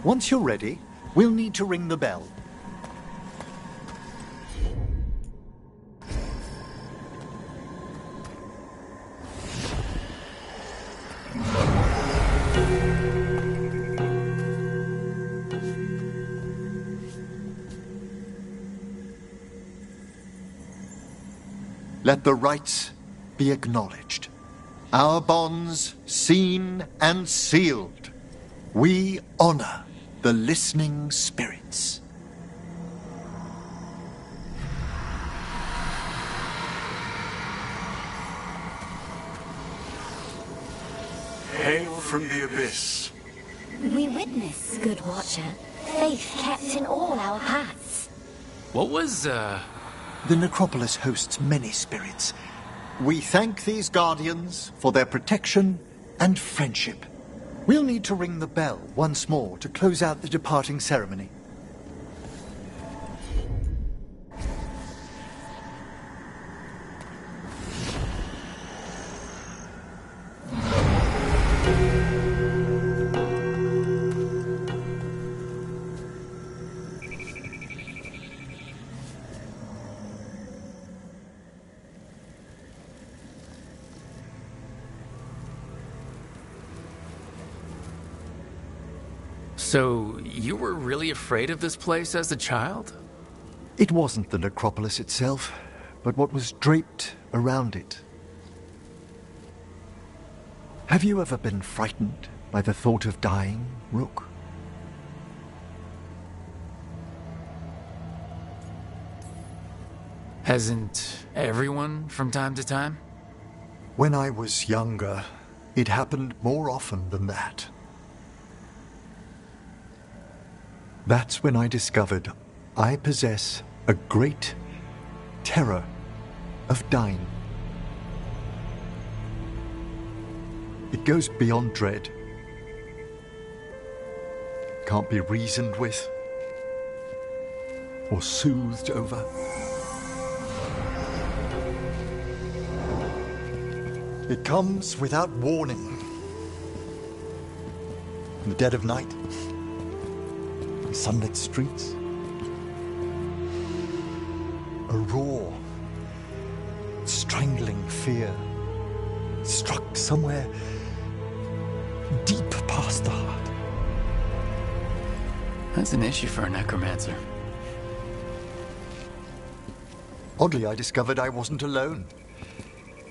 Once you're ready, we'll need to ring the bell. Let the rites be acknowledged. Our bonds seen and sealed. We honor the listening spirits. Hail from the abyss. We witness, good Watcher, faith kept in all our paths. What was, The necropolis hosts many spirits. We thank these guardians for their protection and friendship. We'll need to ring the bell once more to close out the departing ceremony. So, you were really afraid of this place as a child? It wasn't the necropolis itself, but what was draped around it. Have you ever been frightened by the thought of dying, Rook? Hasn't everyone from time to time? When I was younger, it happened more often than that. That's when I discovered I possess a great terror of dying. It goes beyond dread. Can't be reasoned with or soothed over. It comes without warning. In the dead of night, in sunlit streets, a raw, strangling fear struck somewhere deep past the heart. That's an issue for a necromancer. Oddly, I discovered I wasn't alone.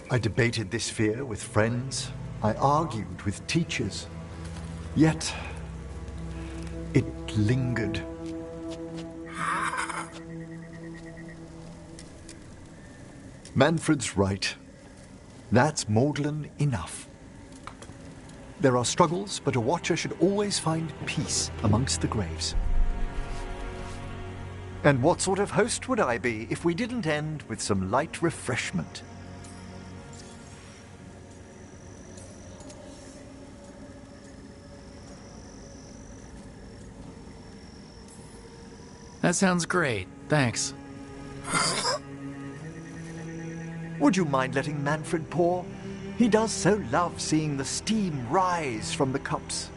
I debated this fear with friends. I argued with teachers. Yet, it lingered. Manfred's right. That's maudlin enough. There are struggles, but a watcher should always find peace amongst the graves. And what sort of host would I be if we didn't end with some light refreshment? That sounds great. Thanks. Would you mind letting Manfred pour? He does so love seeing the steam rise from the cups.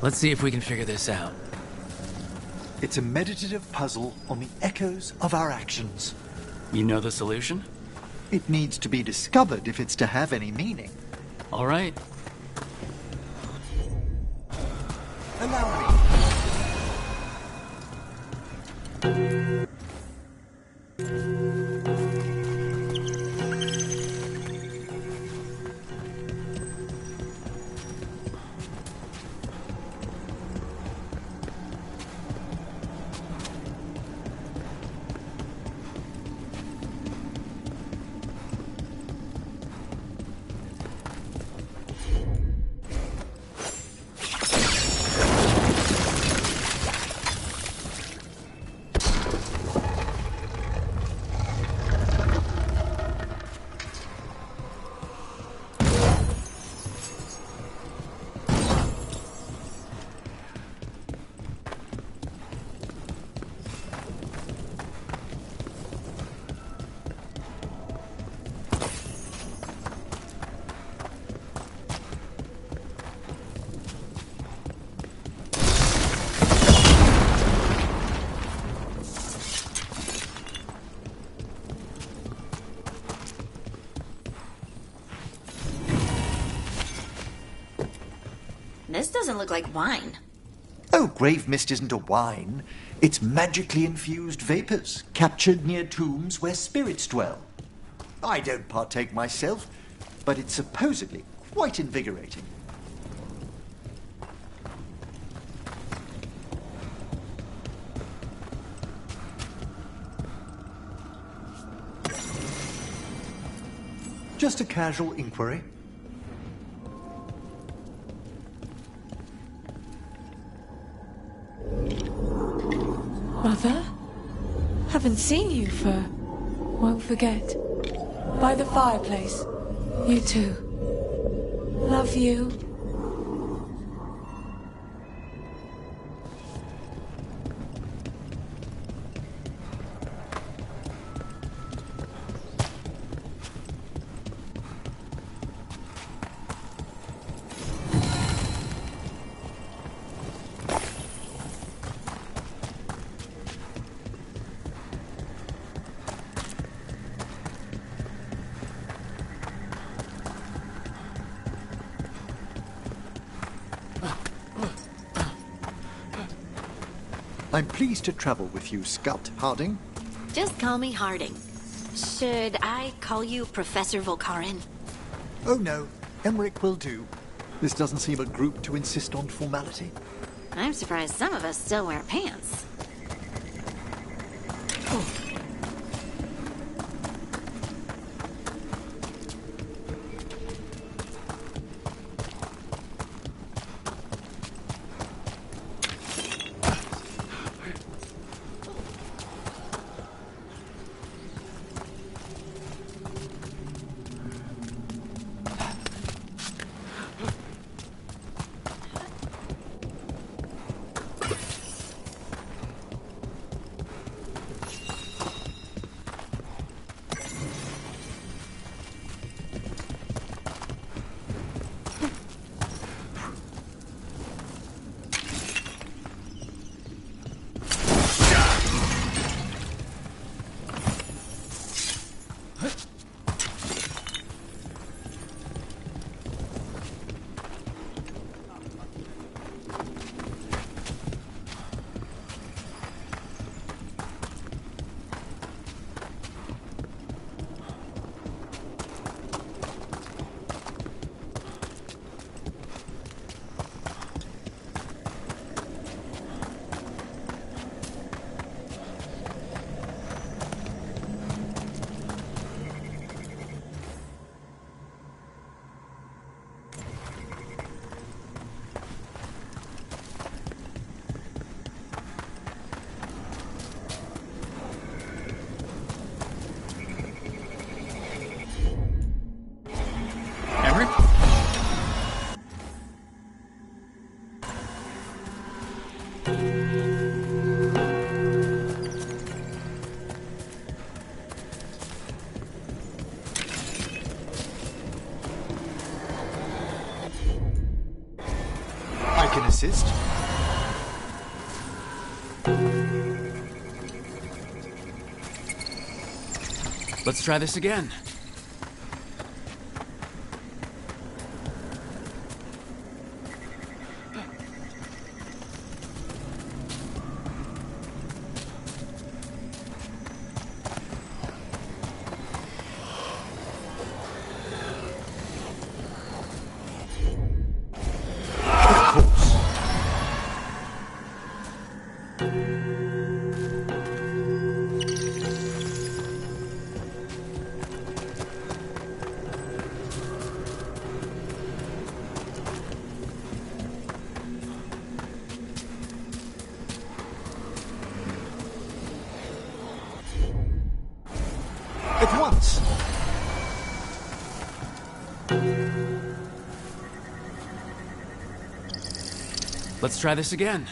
Let's see if we can figure this out. It's a meditative puzzle on the echoes of our actions. You know the solution? It needs to be discovered if it's to have any meaning. All right. Allow me. This doesn't look like wine. Oh, grave mist isn't a wine. It's magically infused vapors, captured near tombs where spirits dwell. I don't partake myself, but it's supposedly quite invigorating. Just a casual inquiry. Mother? Haven't seen you for... won't forget. By the fireplace. You too. Love you. I'm pleased to travel with you, Scout Harding. Just call me Harding. Should I call you Professor Volkarin? Oh no, Emmerich will do. This doesn't seem a group to insist on formality. I'm surprised some of us still wear pants. Assist. Let's try this again. At once. Let's try this again.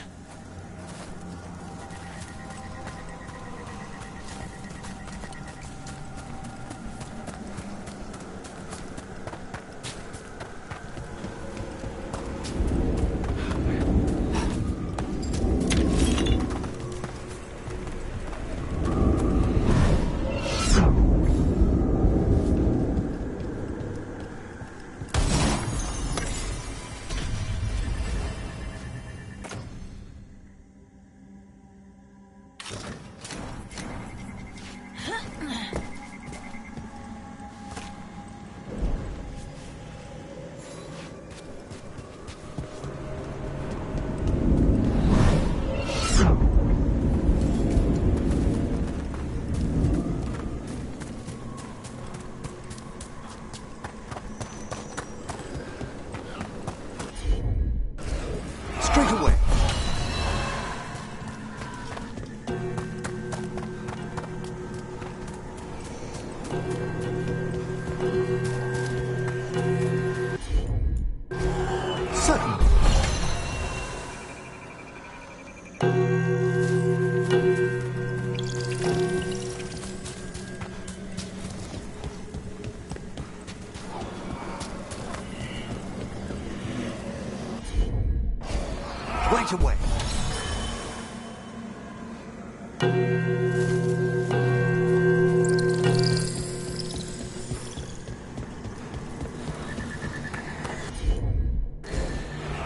Right away.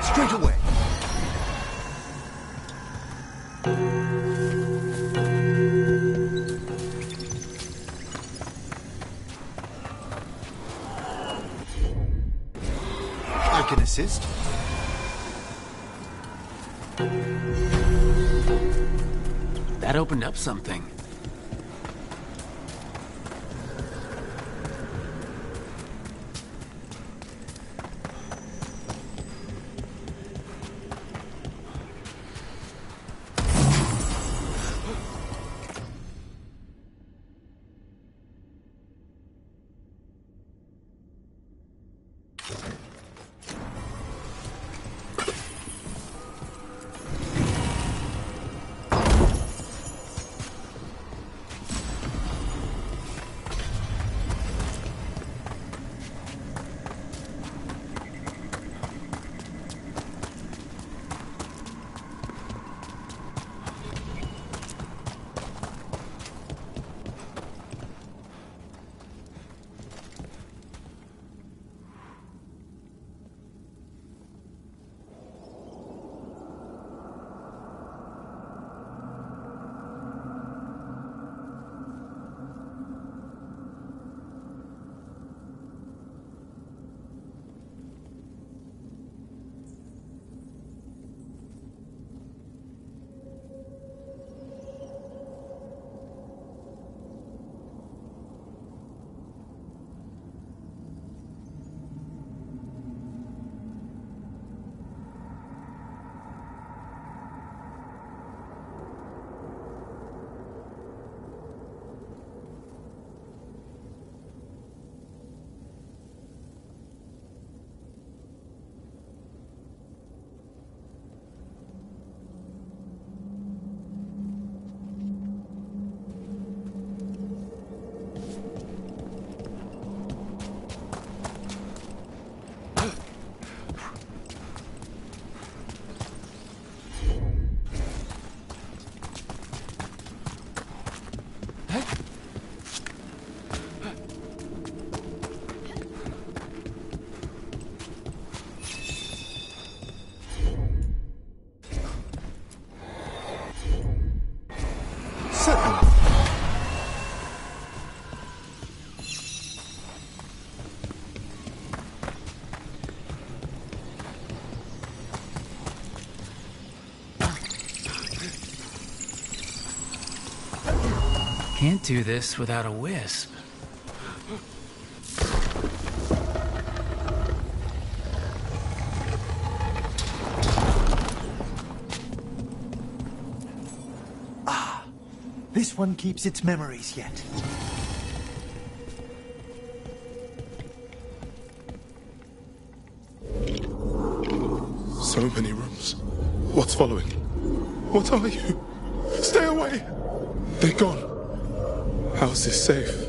Straight away. I can assist. That opened up something. Can't do this without a wisp. This one keeps its memories yet. So many rooms. What's following? What are you? Stay away! They're gone. How's this safe?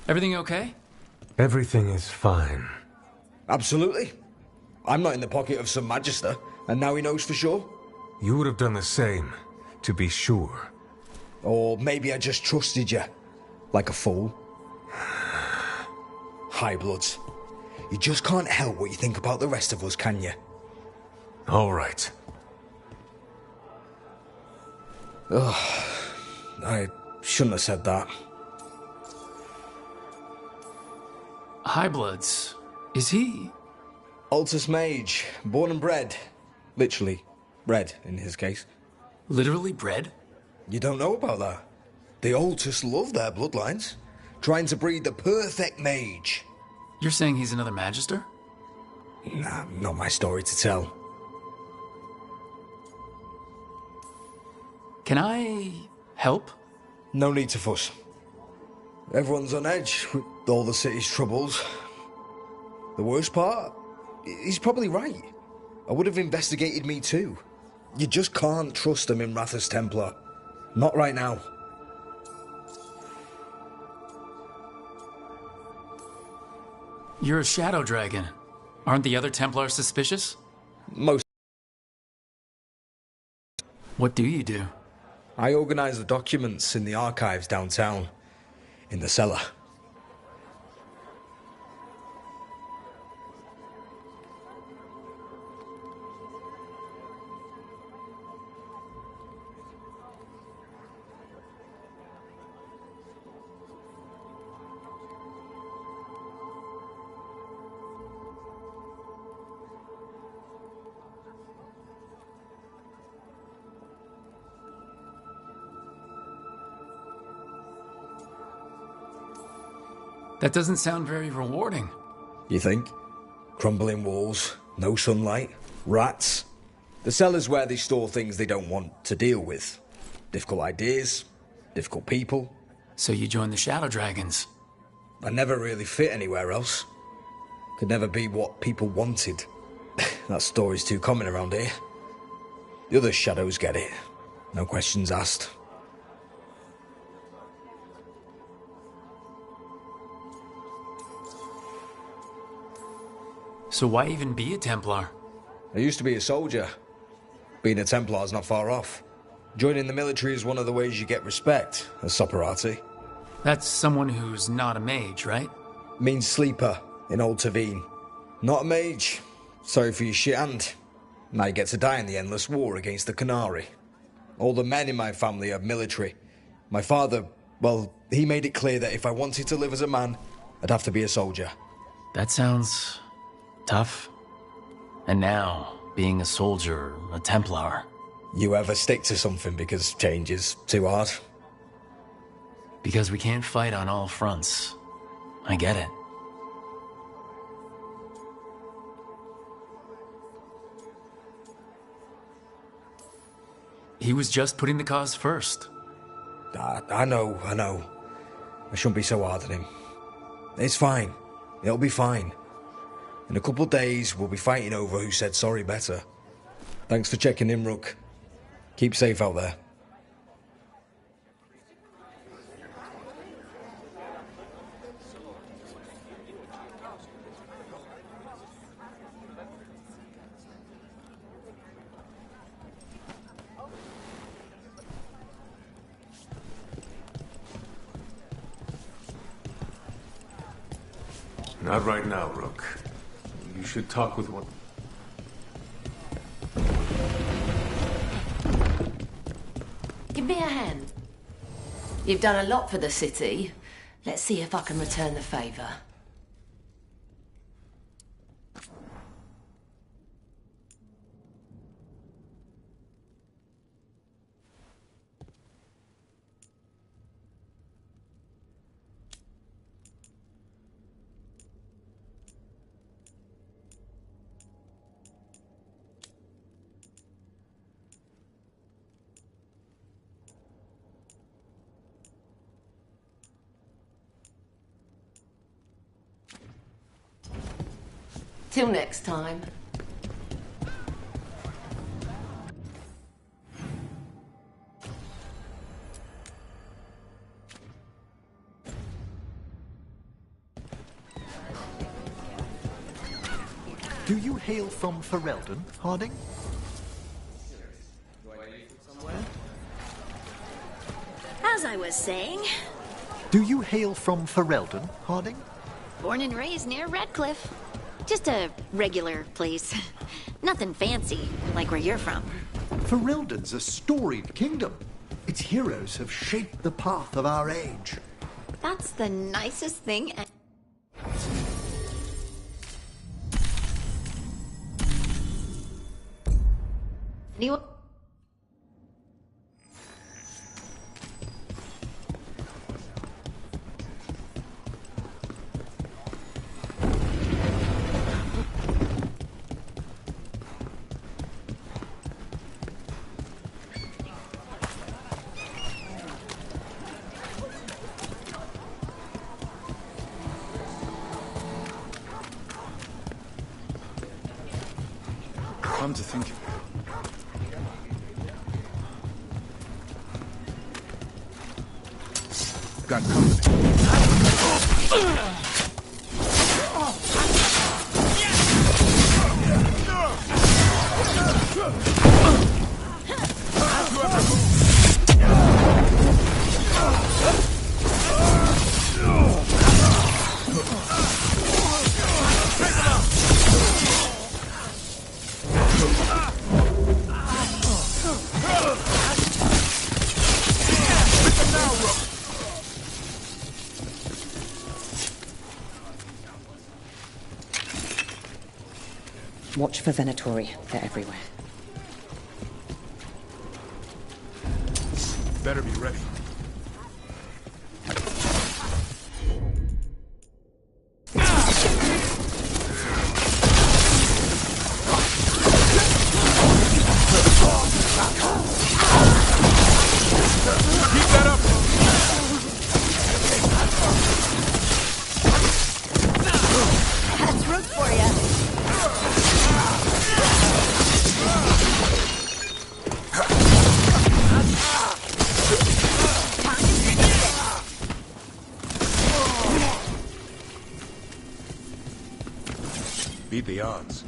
Everything okay? Everything is fine. Absolutely. I'm not in the pocket of some magister, and now he knows for sure. You would have done the same, to be sure. Or maybe I just trusted you, like a fool. High Bloods. You just can't help what you think about the rest of us, can you? All right. Ugh, I shouldn't have said that. Highbloods. Is he? Altus Mage, born and bred. Literally, bred in his case. Literally bred? You don't know about that? The Altus love their bloodlines, trying to breed the perfect mage. You're saying he's another Magister? Nah, not my story to tell. Can I help? No need to fuss. Everyone's on edge with all the city's troubles. The worst part? He's probably right. I would have investigated me too. You just can't trust them in Rathus Templar. Not right now. You're a shadow dragon. Aren't the other Templars suspicious? Most. What do you do? I organize the documents in the archives downtown. In the cellar. That doesn't sound very rewarding. You think? Crumbling walls, no sunlight, rats. The cellar's where they store things they don't want to deal with. Difficult ideas, difficult people. So you joined the Shadow Dragons? I never really fit anywhere else. Could never be what people wanted. That story's too common around here. The other shadows get it. No questions asked. So why even be a Templar? I used to be a soldier. Being a Templar's not far off. Joining the military is one of the ways you get respect, as Soperati. That's someone who's not a mage, right? Means sleeper in Old Tavine. Not a mage. Sorry for your shit hand. Now you get to die in the endless war against the Canary. All the men in my family are military. My father, well, he made it clear that if I wanted to live as a man, I'd have to be a soldier. That sounds tough. And now, being a soldier, a Templar. You ever stick to something because change is too hard? Because we can't fight on all fronts. I get it. He was just putting the cause first. I know. I shouldn't be so hard on him. It's fine. It'll be fine. In a couple of days, we'll be fighting over who said sorry better. Thanks for checking in, Rook. Keep safe out there. Not right now, Rook. You should talk with one. Give me a hand. You've done a lot for the city. Let's see if I can return the favor. Till next time. Do you hail from Ferelden, Harding? As I was saying, Do you hail from Ferelden, Harding? born and raised near Redcliffe. Just a regular place. Nothing fancy, like where you're from. Ferelden's a storied kingdom. Its heroes have shaped the path of our age. That's the nicest thing. You. Come to think of it. Got company. Watch for Venatori. They're everywhere. Better be ready. Keep that up! That's root for you. Beat the odds.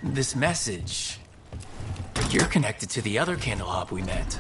This message... You're connected to the other Candlehop we met.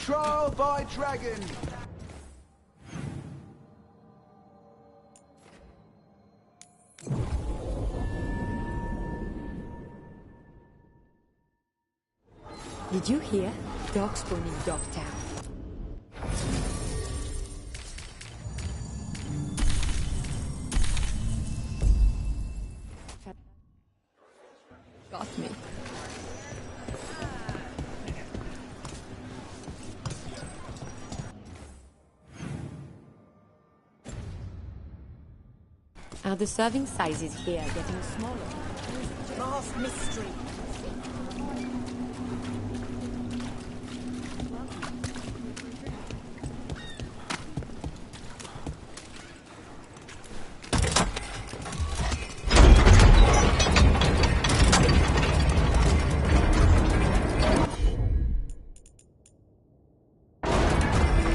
Trial by dragon! Did you hear? Darkspawn in Dogtown. Got me. Are the serving sizes here getting smaller? Vast mystery.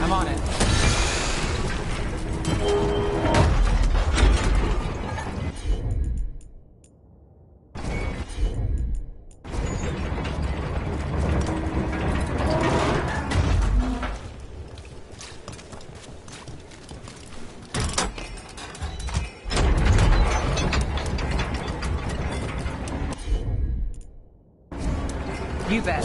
I'm on it. You bet.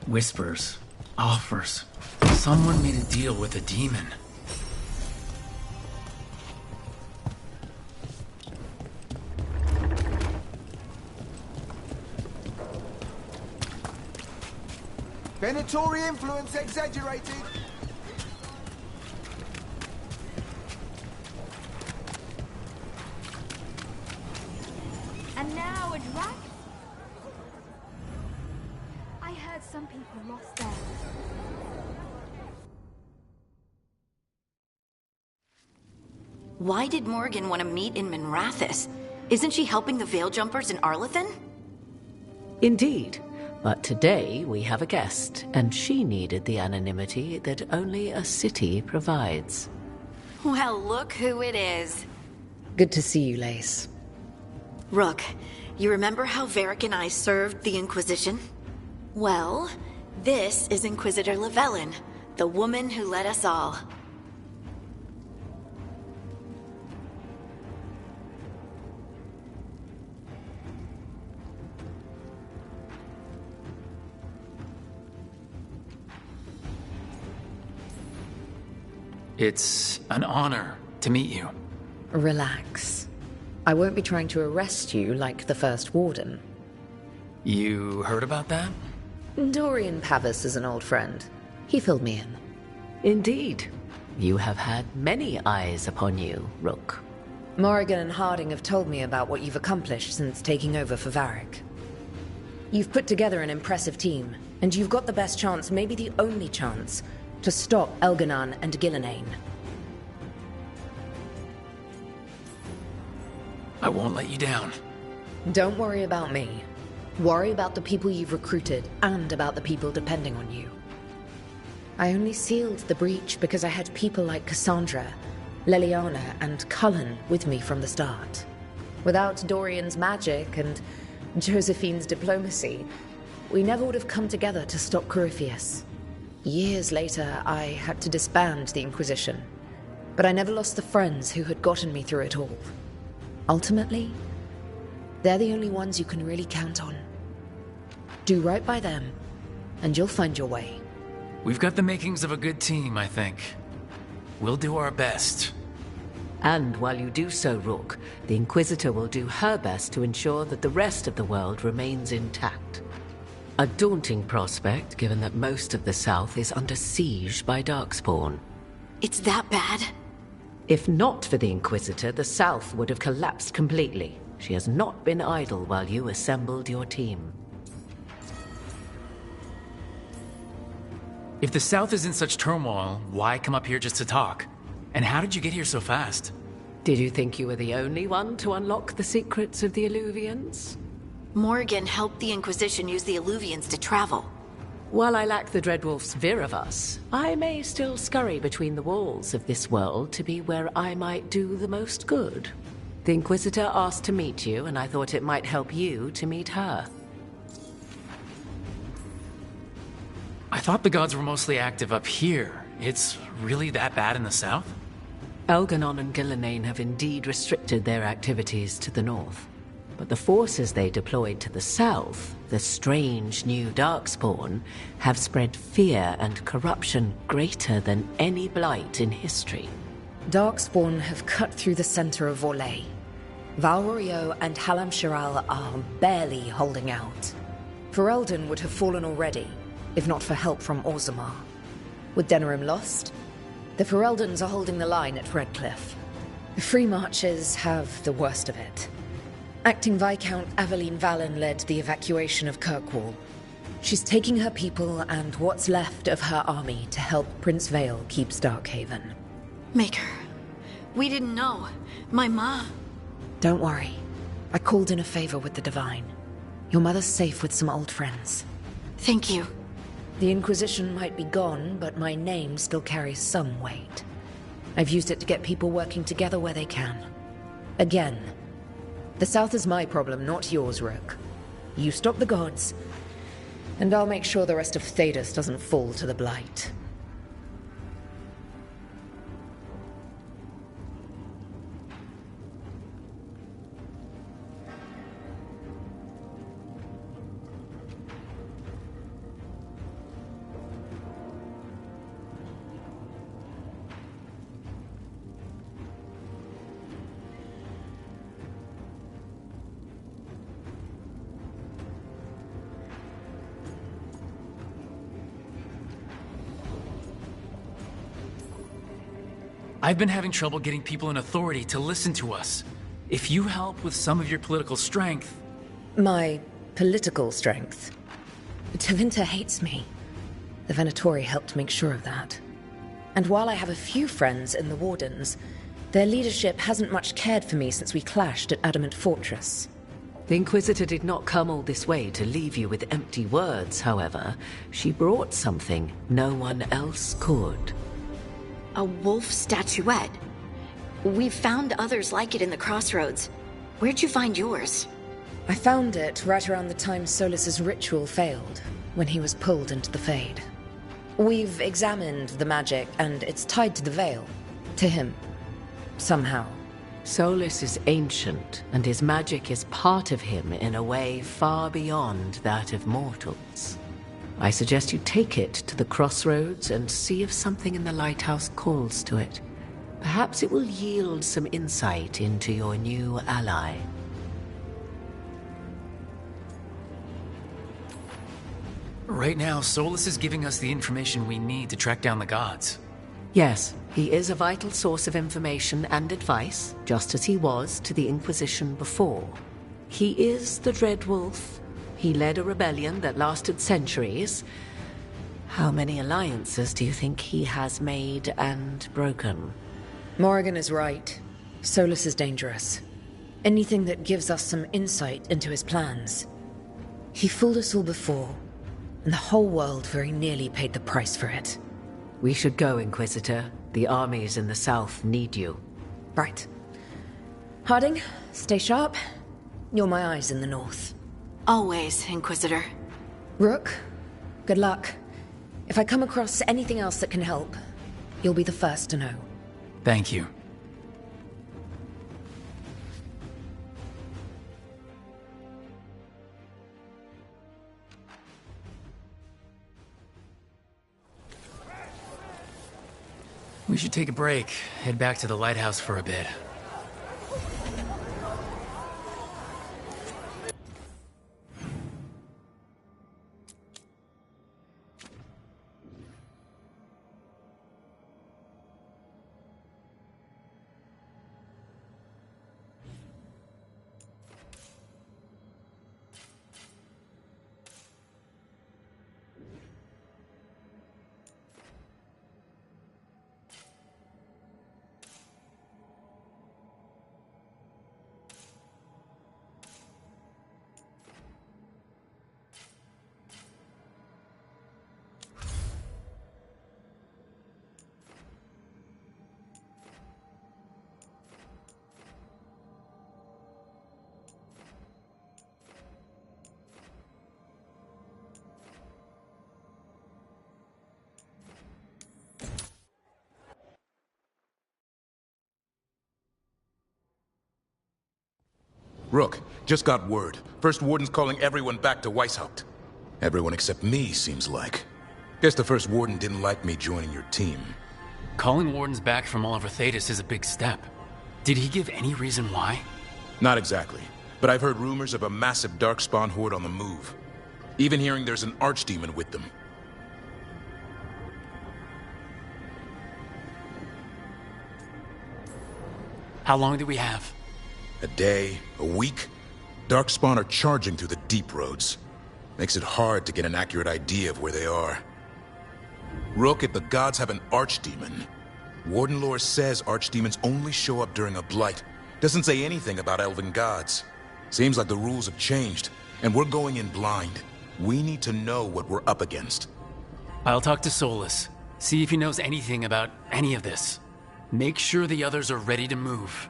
Whispers. Offers. Someone made a deal with a demon. Venatori influence exaggerated! And now a dragon? I heard some people lost theirs. Why did Morgan want to meet in Minrathous? Isn't she helping the Veil Jumpers in Arlathan? Indeed. But today we have a guest, and she needed the anonymity that only a city provides. Well, look who it is. Good to see you, Lace. Rook, you remember how Varric and I served the Inquisition? Well, this is Inquisitor Llewellyn, the woman who led us all. It's an honor to meet you. Relax. I won't be trying to arrest you like the first warden. You heard about that? Dorian Pavis is an old friend. He filled me in. Indeed. You have had many eyes upon you, Rook. Morrigan and Harding have told me about what you've accomplished since taking over for Varric. You've put together an impressive team, and you've got the best chance, maybe the only chance, to stop Elganon and Gillenane. I won't let you down. Don't worry about me. Worry about the people you've recruited, and about the people depending on you. I only sealed the breach because I had people like Cassandra, Leliana, and Cullen with me from the start. Without Dorian's magic and Josephine's diplomacy, we never would have come together to stop Corypheus. Years later, I had to disband the Inquisition, but I never lost the friends who had gotten me through it all. Ultimately, they're the only ones you can really count on. Do right by them, and you'll find your way. We've got the makings of a good team, I think. We'll do our best. And while you do so, Rook, the Inquisitor will do her best to ensure that the rest of the world remains intact. A daunting prospect, given that most of the South is under siege by Darkspawn. It's that bad? If not for the Inquisitor, the South would have collapsed completely. She has not been idle while you assembled your team. If the South is in such turmoil, why come up here just to talk? And how did you get here so fast? Did you think you were the only one to unlock the secrets of the Illuvians? Morgan helped the Inquisition use the Illuvians to travel. While I lack the Dreadwolf's vir of us, I may still scurry between the walls of this world to be where I might do the most good. The Inquisitor asked to meet you, and I thought it might help you to meet her. I thought the gods were mostly active up here. It's really that bad in the south? Elganon and Gillenane have indeed restricted their activities to the north. But the forces they deployed to the south, the strange new Darkspawn, have spread fear and corruption greater than any blight in history. Darkspawn have cut through the center of Vorlay. Valrorio and Halam Shiral are barely holding out. Ferelden would have fallen already, if not for help from Orzammar. With Denerim lost, the Fereldans are holding the line at Redcliffe. The Free Marchers have the worst of it. Acting Viscount Aveline Valen led the evacuation of Kirkwall. She's taking her people and what's left of her army to help Prince Vale keep Starkhaven. Maker, we didn't know. My ma... Don't worry. I called in a favor with the Divine. Your mother's safe with some old friends. Thank you. The Inquisition might be gone, but my name still carries some weight. I've used it to get people working together where they can. Again, the South is my problem, not yours, Rook. You stop the gods, and I'll make sure the rest of Thedas doesn't fall to the Blight. I've been having trouble getting people in authority to listen to us. If you help with some of your political strength... My political strength? Tevinter hates me. The Venatori helped make sure of that. And while I have a few friends in the Wardens, their leadership hasn't much cared for me since we clashed at Adamant Fortress. The Inquisitor did not come all this way to leave you with empty words, however. She brought something no one else could. A wolf statuette. We've found others like it in the crossroads. Where'd you find yours? I found it right around the time Solus's ritual failed, when he was pulled into the Fade. We've examined the magic, and it's tied to the Veil. To him. Somehow. Solus is ancient, and his magic is part of him in a way far beyond that of mortals. I suggest you take it to the crossroads and see if something in the lighthouse calls to it. Perhaps it will yield some insight into your new ally. Right now, Solus is giving us the information we need to track down the gods. Yes, he is a vital source of information and advice, just as he was to the Inquisition before. He is the Dreadwolf. He led a rebellion that lasted centuries. How many alliances do you think he has made and broken? Morrigan is right. Solus is dangerous. Anything that gives us some insight into his plans. He fooled us all before, and the whole world very nearly paid the price for it. We should go, Inquisitor. The armies in the south need you. Right. Harding, stay sharp. You're my eyes in the north. Always, Inquisitor. Rook, good luck. If I come across anything else that can help, you'll be the first to know. Thank you. We should take a break, head back to the lighthouse for a bit. Rook, just got word. First Warden's calling everyone back to Weishaupt. Everyone except me, seems like. Guess the First Warden didn't like me joining your team. Calling Wardens back from all over Thetis is a big step. Did he give any reason why? Not exactly, but I've heard rumors of a massive Darkspawn horde on the move. Even hearing there's an archdemon with them. How long do we have? A day, a week? Darkspawn are charging through the deep roads. Makes it hard to get an accurate idea of where they are. Rook, if the gods have an archdemon, Warden lore says archdemons only show up during a blight. Doesn't say anything about elven gods. Seems like the rules have changed, and we're going in blind. We need to know what we're up against. I'll talk to Solus. See if he knows anything about any of this. Make sure the others are ready to move.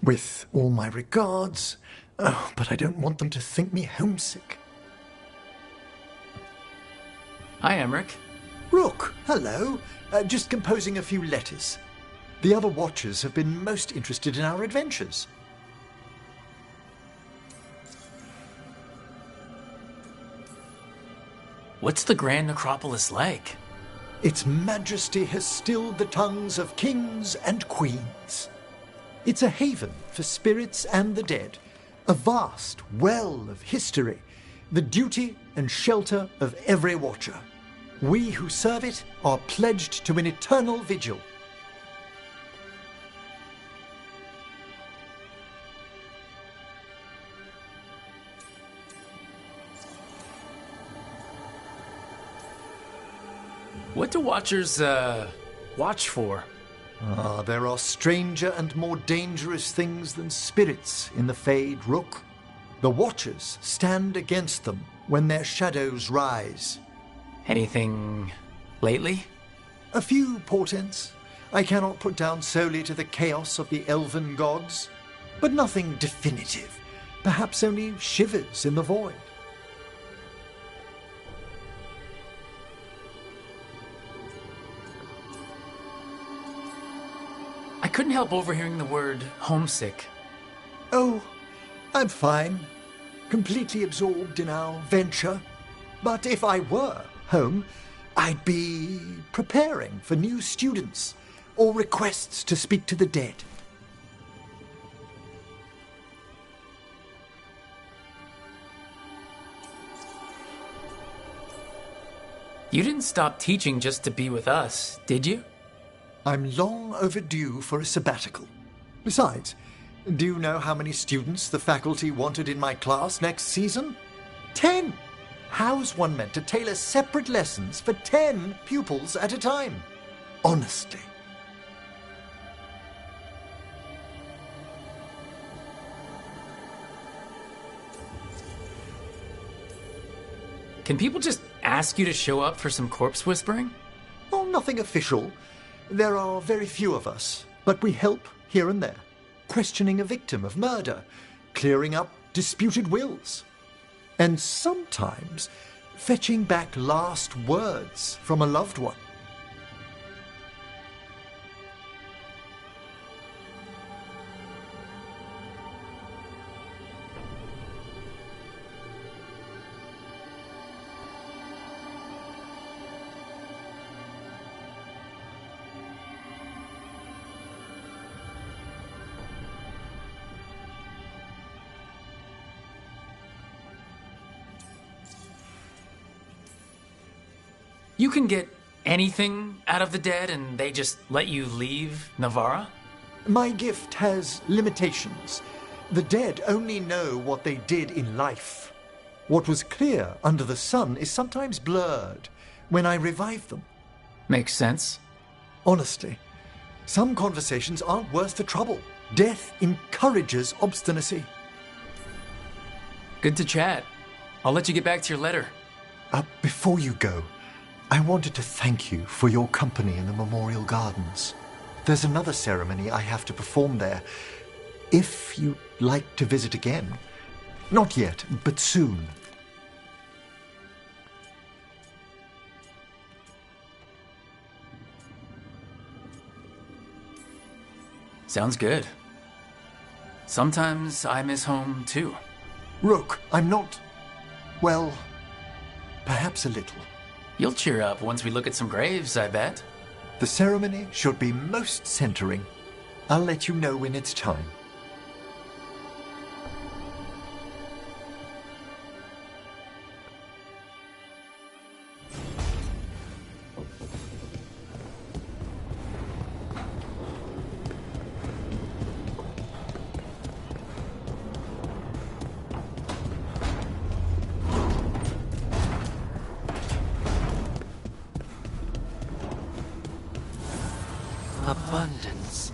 With all my regards, but I don't want them to think me homesick. Hi, Emmerich. Rook, hello. Just composing a few letters. The other Watchers have been most interested in our adventures. What's the Grand Necropolis like? Its majesty has stilled the tongues of kings and queens. It's a haven for spirits and the dead, a vast well of history, the duty and shelter of every Watcher. We who serve it are pledged to an eternal vigil. What do Watchers, watch for? There are stranger and more dangerous things than spirits in the Fade, Rook. The Watchers stand against them when their shadows rise. Anything lately? A few portents I cannot put down solely to the chaos of the elven gods, but nothing definitive. Perhaps only shivers in the void. I couldn't help overhearing the word homesick. Oh, I'm fine. Completely absorbed in our venture. But if I were home, I'd be preparing for new students or requests to speak to the dead. You didn't stop teaching just to be with us, did you? I'm long overdue for a sabbatical. Besides, do you know how many students the faculty wanted in my class next season? 10! How's one meant to tailor separate lessons for 10 pupils at a time? Honestly. Can people just ask you to show up for some corpse whispering? Oh, nothing official. There are very few of us, but we help here and there. Questioning a victim of murder, clearing up disputed wills, and sometimes fetching back last words from a loved one. You can get anything out of the dead and they just let you leave Navarra? My gift has limitations. The dead only know what they did in life. What was clear under the sun is sometimes blurred when I revive them. Makes sense. Honestly, some conversations aren't worth the trouble. Death encourages obstinacy. Good to chat. I'll let you get back to your letter. Before you go, I wanted to thank you for your company in the Memorial Gardens. There's another ceremony I have to perform there. If you'd like to visit again. Not yet, but soon. Sounds good. Sometimes I miss home, too. Rook, I'm not... well, perhaps a little. You'll cheer up once we look at some graves, I bet. The ceremony should be most centering. I'll let you know when it's time. Abundance.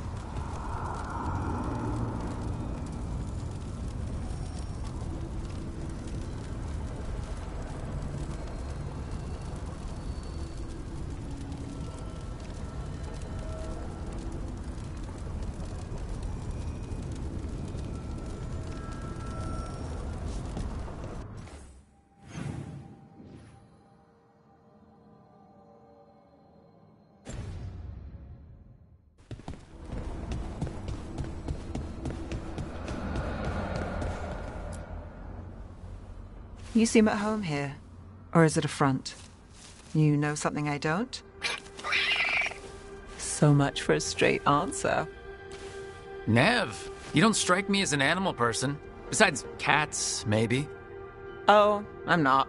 You seem at home here. Or is it a front? You know something I don't? So much for a straight answer. Nev, you don't strike me as an animal person. Besides cats, maybe. Oh, I'm not.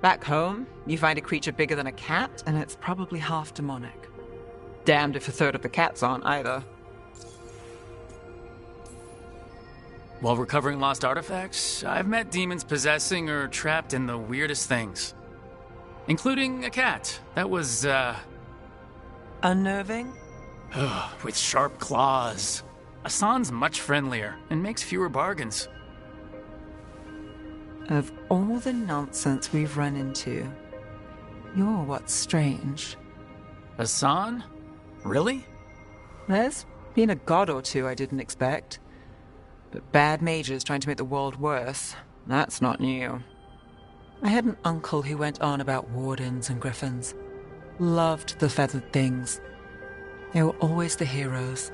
Back home, you find a creature bigger than a cat, and it's probably half demonic. Damned if a third of the cats aren't either. While recovering lost artifacts, I've met demons possessing or trapped in the weirdest things. Including a cat. That was, unnerving? With sharp claws. Asan's much friendlier and makes fewer bargains. Of all the nonsense we've run into, you're what's strange. Asan? Really? There's been a god or two I didn't expect. But bad mages trying to make the world worse, that's not new. I had an uncle who went on about wardens and griffins. Loved the feathered things. They were always the heroes.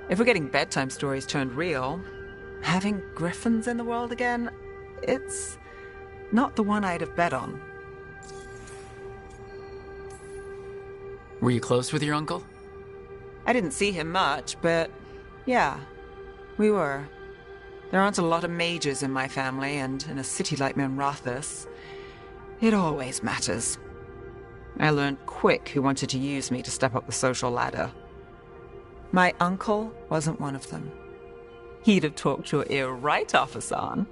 If we're getting bedtime stories turned real, having griffins in the world again, it's not the one I'd have bet on. Were you close with your uncle? I didn't see him much, but yeah, we were. There aren't a lot of mages in my family, and in a city like Minrathous, it always matters. I learned quick who wanted to use me to step up the social ladder. My uncle wasn't one of them. He'd have talked your ear right off, Asan.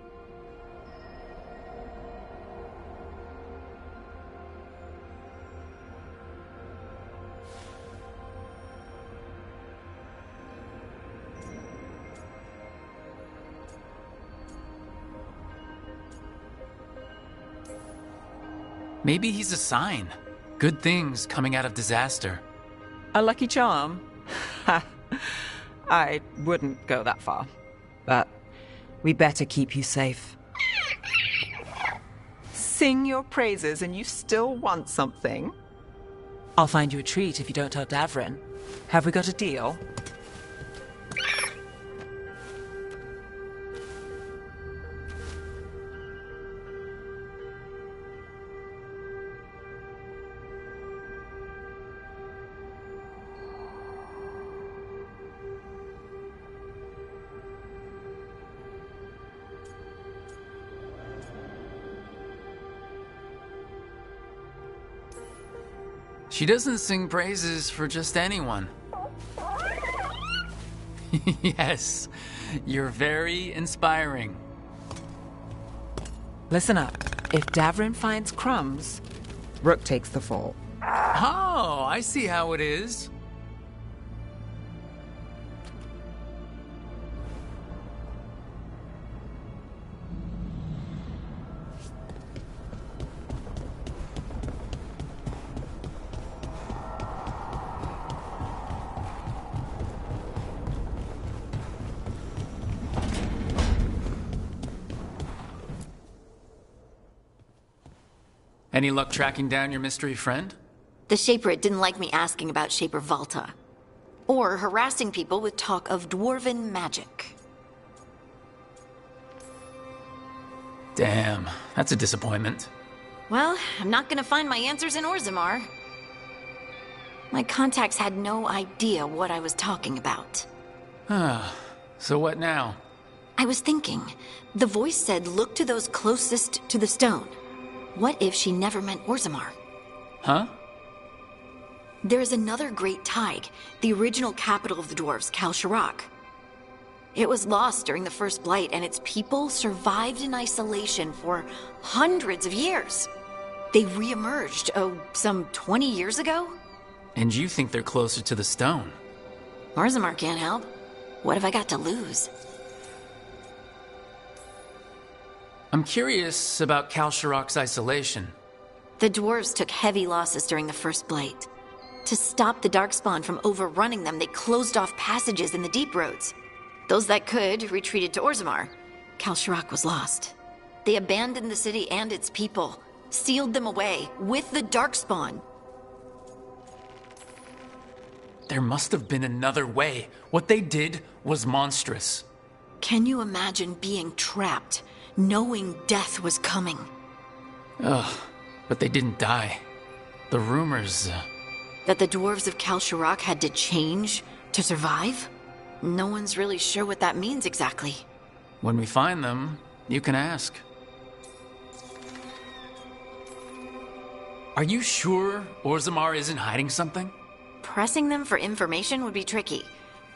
Maybe he's a sign. Good things coming out of disaster. A lucky charm? I wouldn't go that far. But we better keep you safe. Sing your praises and you still want something? I'll find you a treat if you don't tell Davrin. Have we got a deal? She doesn't sing praises for just anyone. Yes, you're very inspiring. Listen up. If Davrin finds crumbs, Rook takes the fall. Oh, I see how it is. Any luck tracking down your mystery friend? The Shaperit didn't like me asking about Shaper Valta. Or harassing people with talk of dwarven magic. Damn, that's a disappointment. Well, I'm not gonna find my answers in Orzammar. My contacts had no idea what I was talking about. Ah, so what now? I was thinking, the voice said look to those closest to the stone. What if she never meant Orzammar? Huh? There is another great Tig, the original capital of the dwarves, Kal Shirak. It was lost during the First Blight, and its people survived in isolation for hundreds of years. They re-emerged, some 20 years ago? And you think they're closer to the stone? Orzammar can't help. What have I got to lose? I'm curious about Kal Shirak's isolation. The dwarves took heavy losses during the First Blight. To stop the Darkspawn from overrunning them, they closed off passages in the deep roads. Those that could retreated to Orzammar. Kal Shirak was lost. They abandoned the city and its people, sealed them away with the Darkspawn. There must have been another way. What they did was monstrous. Can you imagine being trapped, knowing death was coming? Ugh, but they didn't die. The rumors... That the dwarves of Kal Shirak had to change to survive? No one's really sure what that means exactly. When we find them, you can ask. Are you sure Orzammar isn't hiding something? Pressing them for information would be tricky.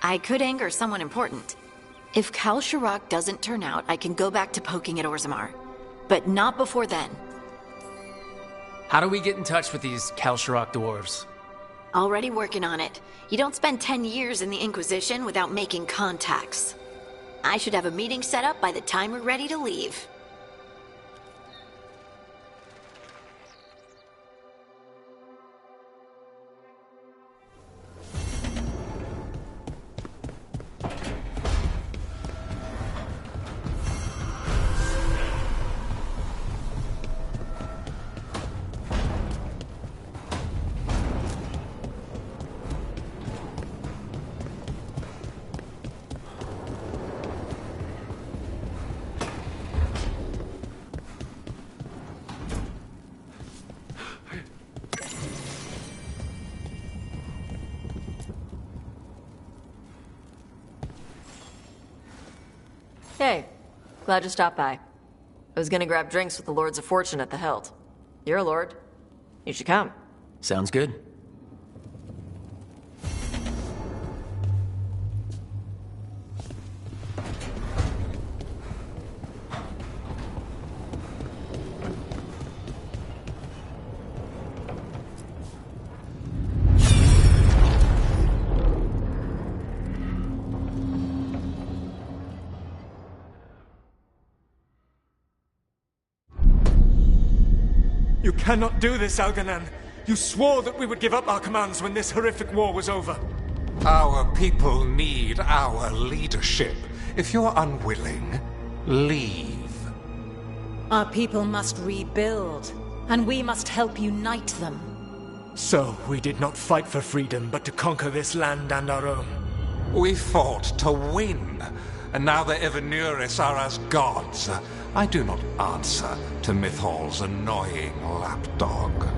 I could anger someone important. If Kal Shirak doesn't turn out, I can go back to poking at Orzammar. But not before then. How do we get in touch with these Kal Shirak dwarves? Already working on it. You don't spend 10 years in the Inquisition without making contacts. I should have a meeting set up by the time we're ready to leave. Hey, glad you stopped by. I was gonna grab drinks with the Lords of Fortune at the Hilt. You're a lord. You should come. Sounds good. You cannot do this, Alganan. You swore that we would give up our commands when this horrific war was over. Our people need our leadership. If you're unwilling, leave. Our people must rebuild, and we must help unite them. So, we did not fight for freedom, but to conquer this land and our own. We fought to win, and now the Evanuris are as gods. I do not answer to Mythal's annoying lapdog.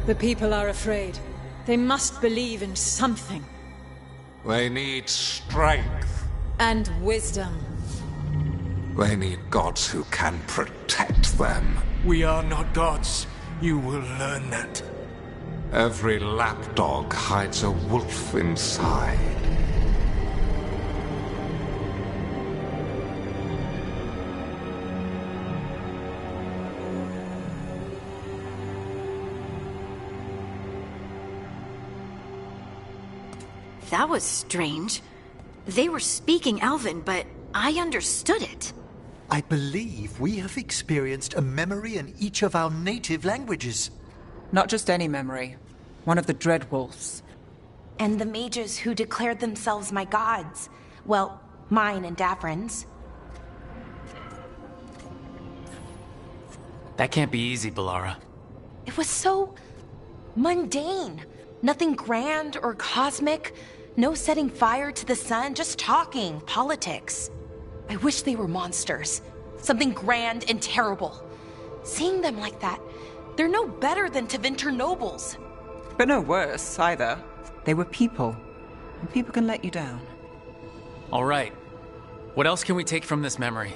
The people are afraid. They must believe in something. They need strength. And wisdom. They need gods who can protect them. We are not gods. You will learn that. Every lapdog hides a wolf inside. That was strange. They were speaking Elven, but I understood it. I believe we have experienced a memory in each of our native languages. Not just any memory. One of the Dreadwolves. And the mages who declared themselves my gods. Well, mine and Davrin's. That can't be easy, Balara. It was so mundane. Nothing grand or cosmic. No setting fire to the sun, just talking, politics. I wish they were monsters. Something grand and terrible. Seeing them like that, they're no better than Tevinter nobles. But no worse, either. They were people. And people can let you down. All right. What else can we take from this memory?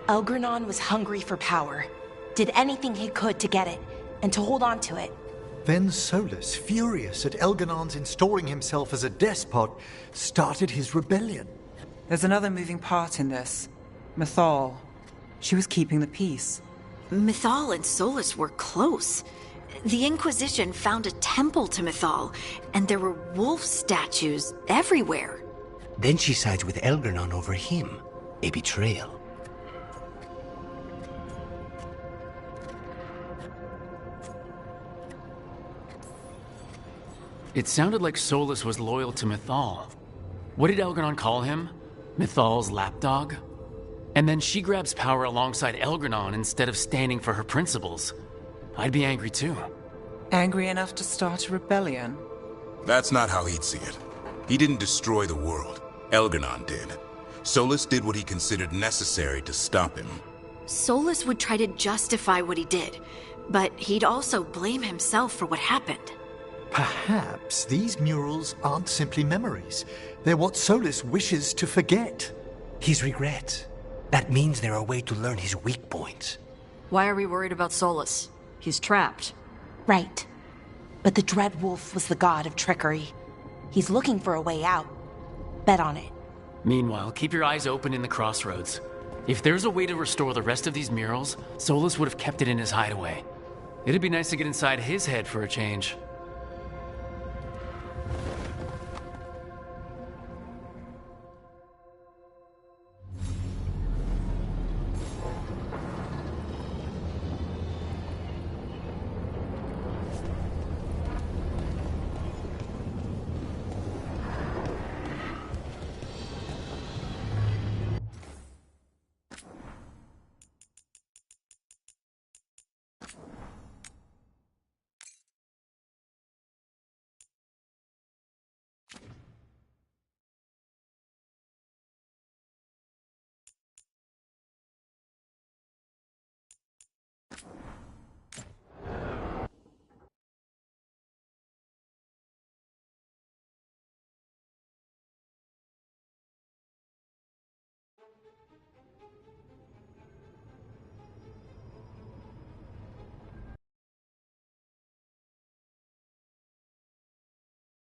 Elgranon was hungry for power. Did anything he could to get it, and to hold on to it. Then Solus, furious at Elganon's installing himself as a despot, started his rebellion. There's another moving part in this. Mythal. She was keeping the peace. Mythal and Solus were close. The Inquisition found a temple to Mythal, and there were wolf statues everywhere. Then she sides with Elgranon over him. A betrayal. It sounded like Solus was loyal to Mythal. What did Elgranon call him? Mythal's lapdog? And then she grabs power alongside Elgranon instead of standing for her principles. I'd be angry too. Angry enough to start a rebellion? That's not how he'd see it. He didn't destroy the world. Elgranon did. Solus did what he considered necessary to stop him. Solus would try to justify what he did, but he'd also blame himself for what happened. Perhaps these murals aren't simply memories. They're what Solus wishes to forget. His regrets. That means they're a way to learn his weak points. Why are we worried about Solus? He's trapped. Right. But the Dread Wolf was the god of trickery. He's looking for a way out. Bet on it. Meanwhile, keep your eyes open in the crossroads. If there's a way to restore the rest of these murals, Solus would have kept it in his hideaway. It'd be nice to get inside his head for a change.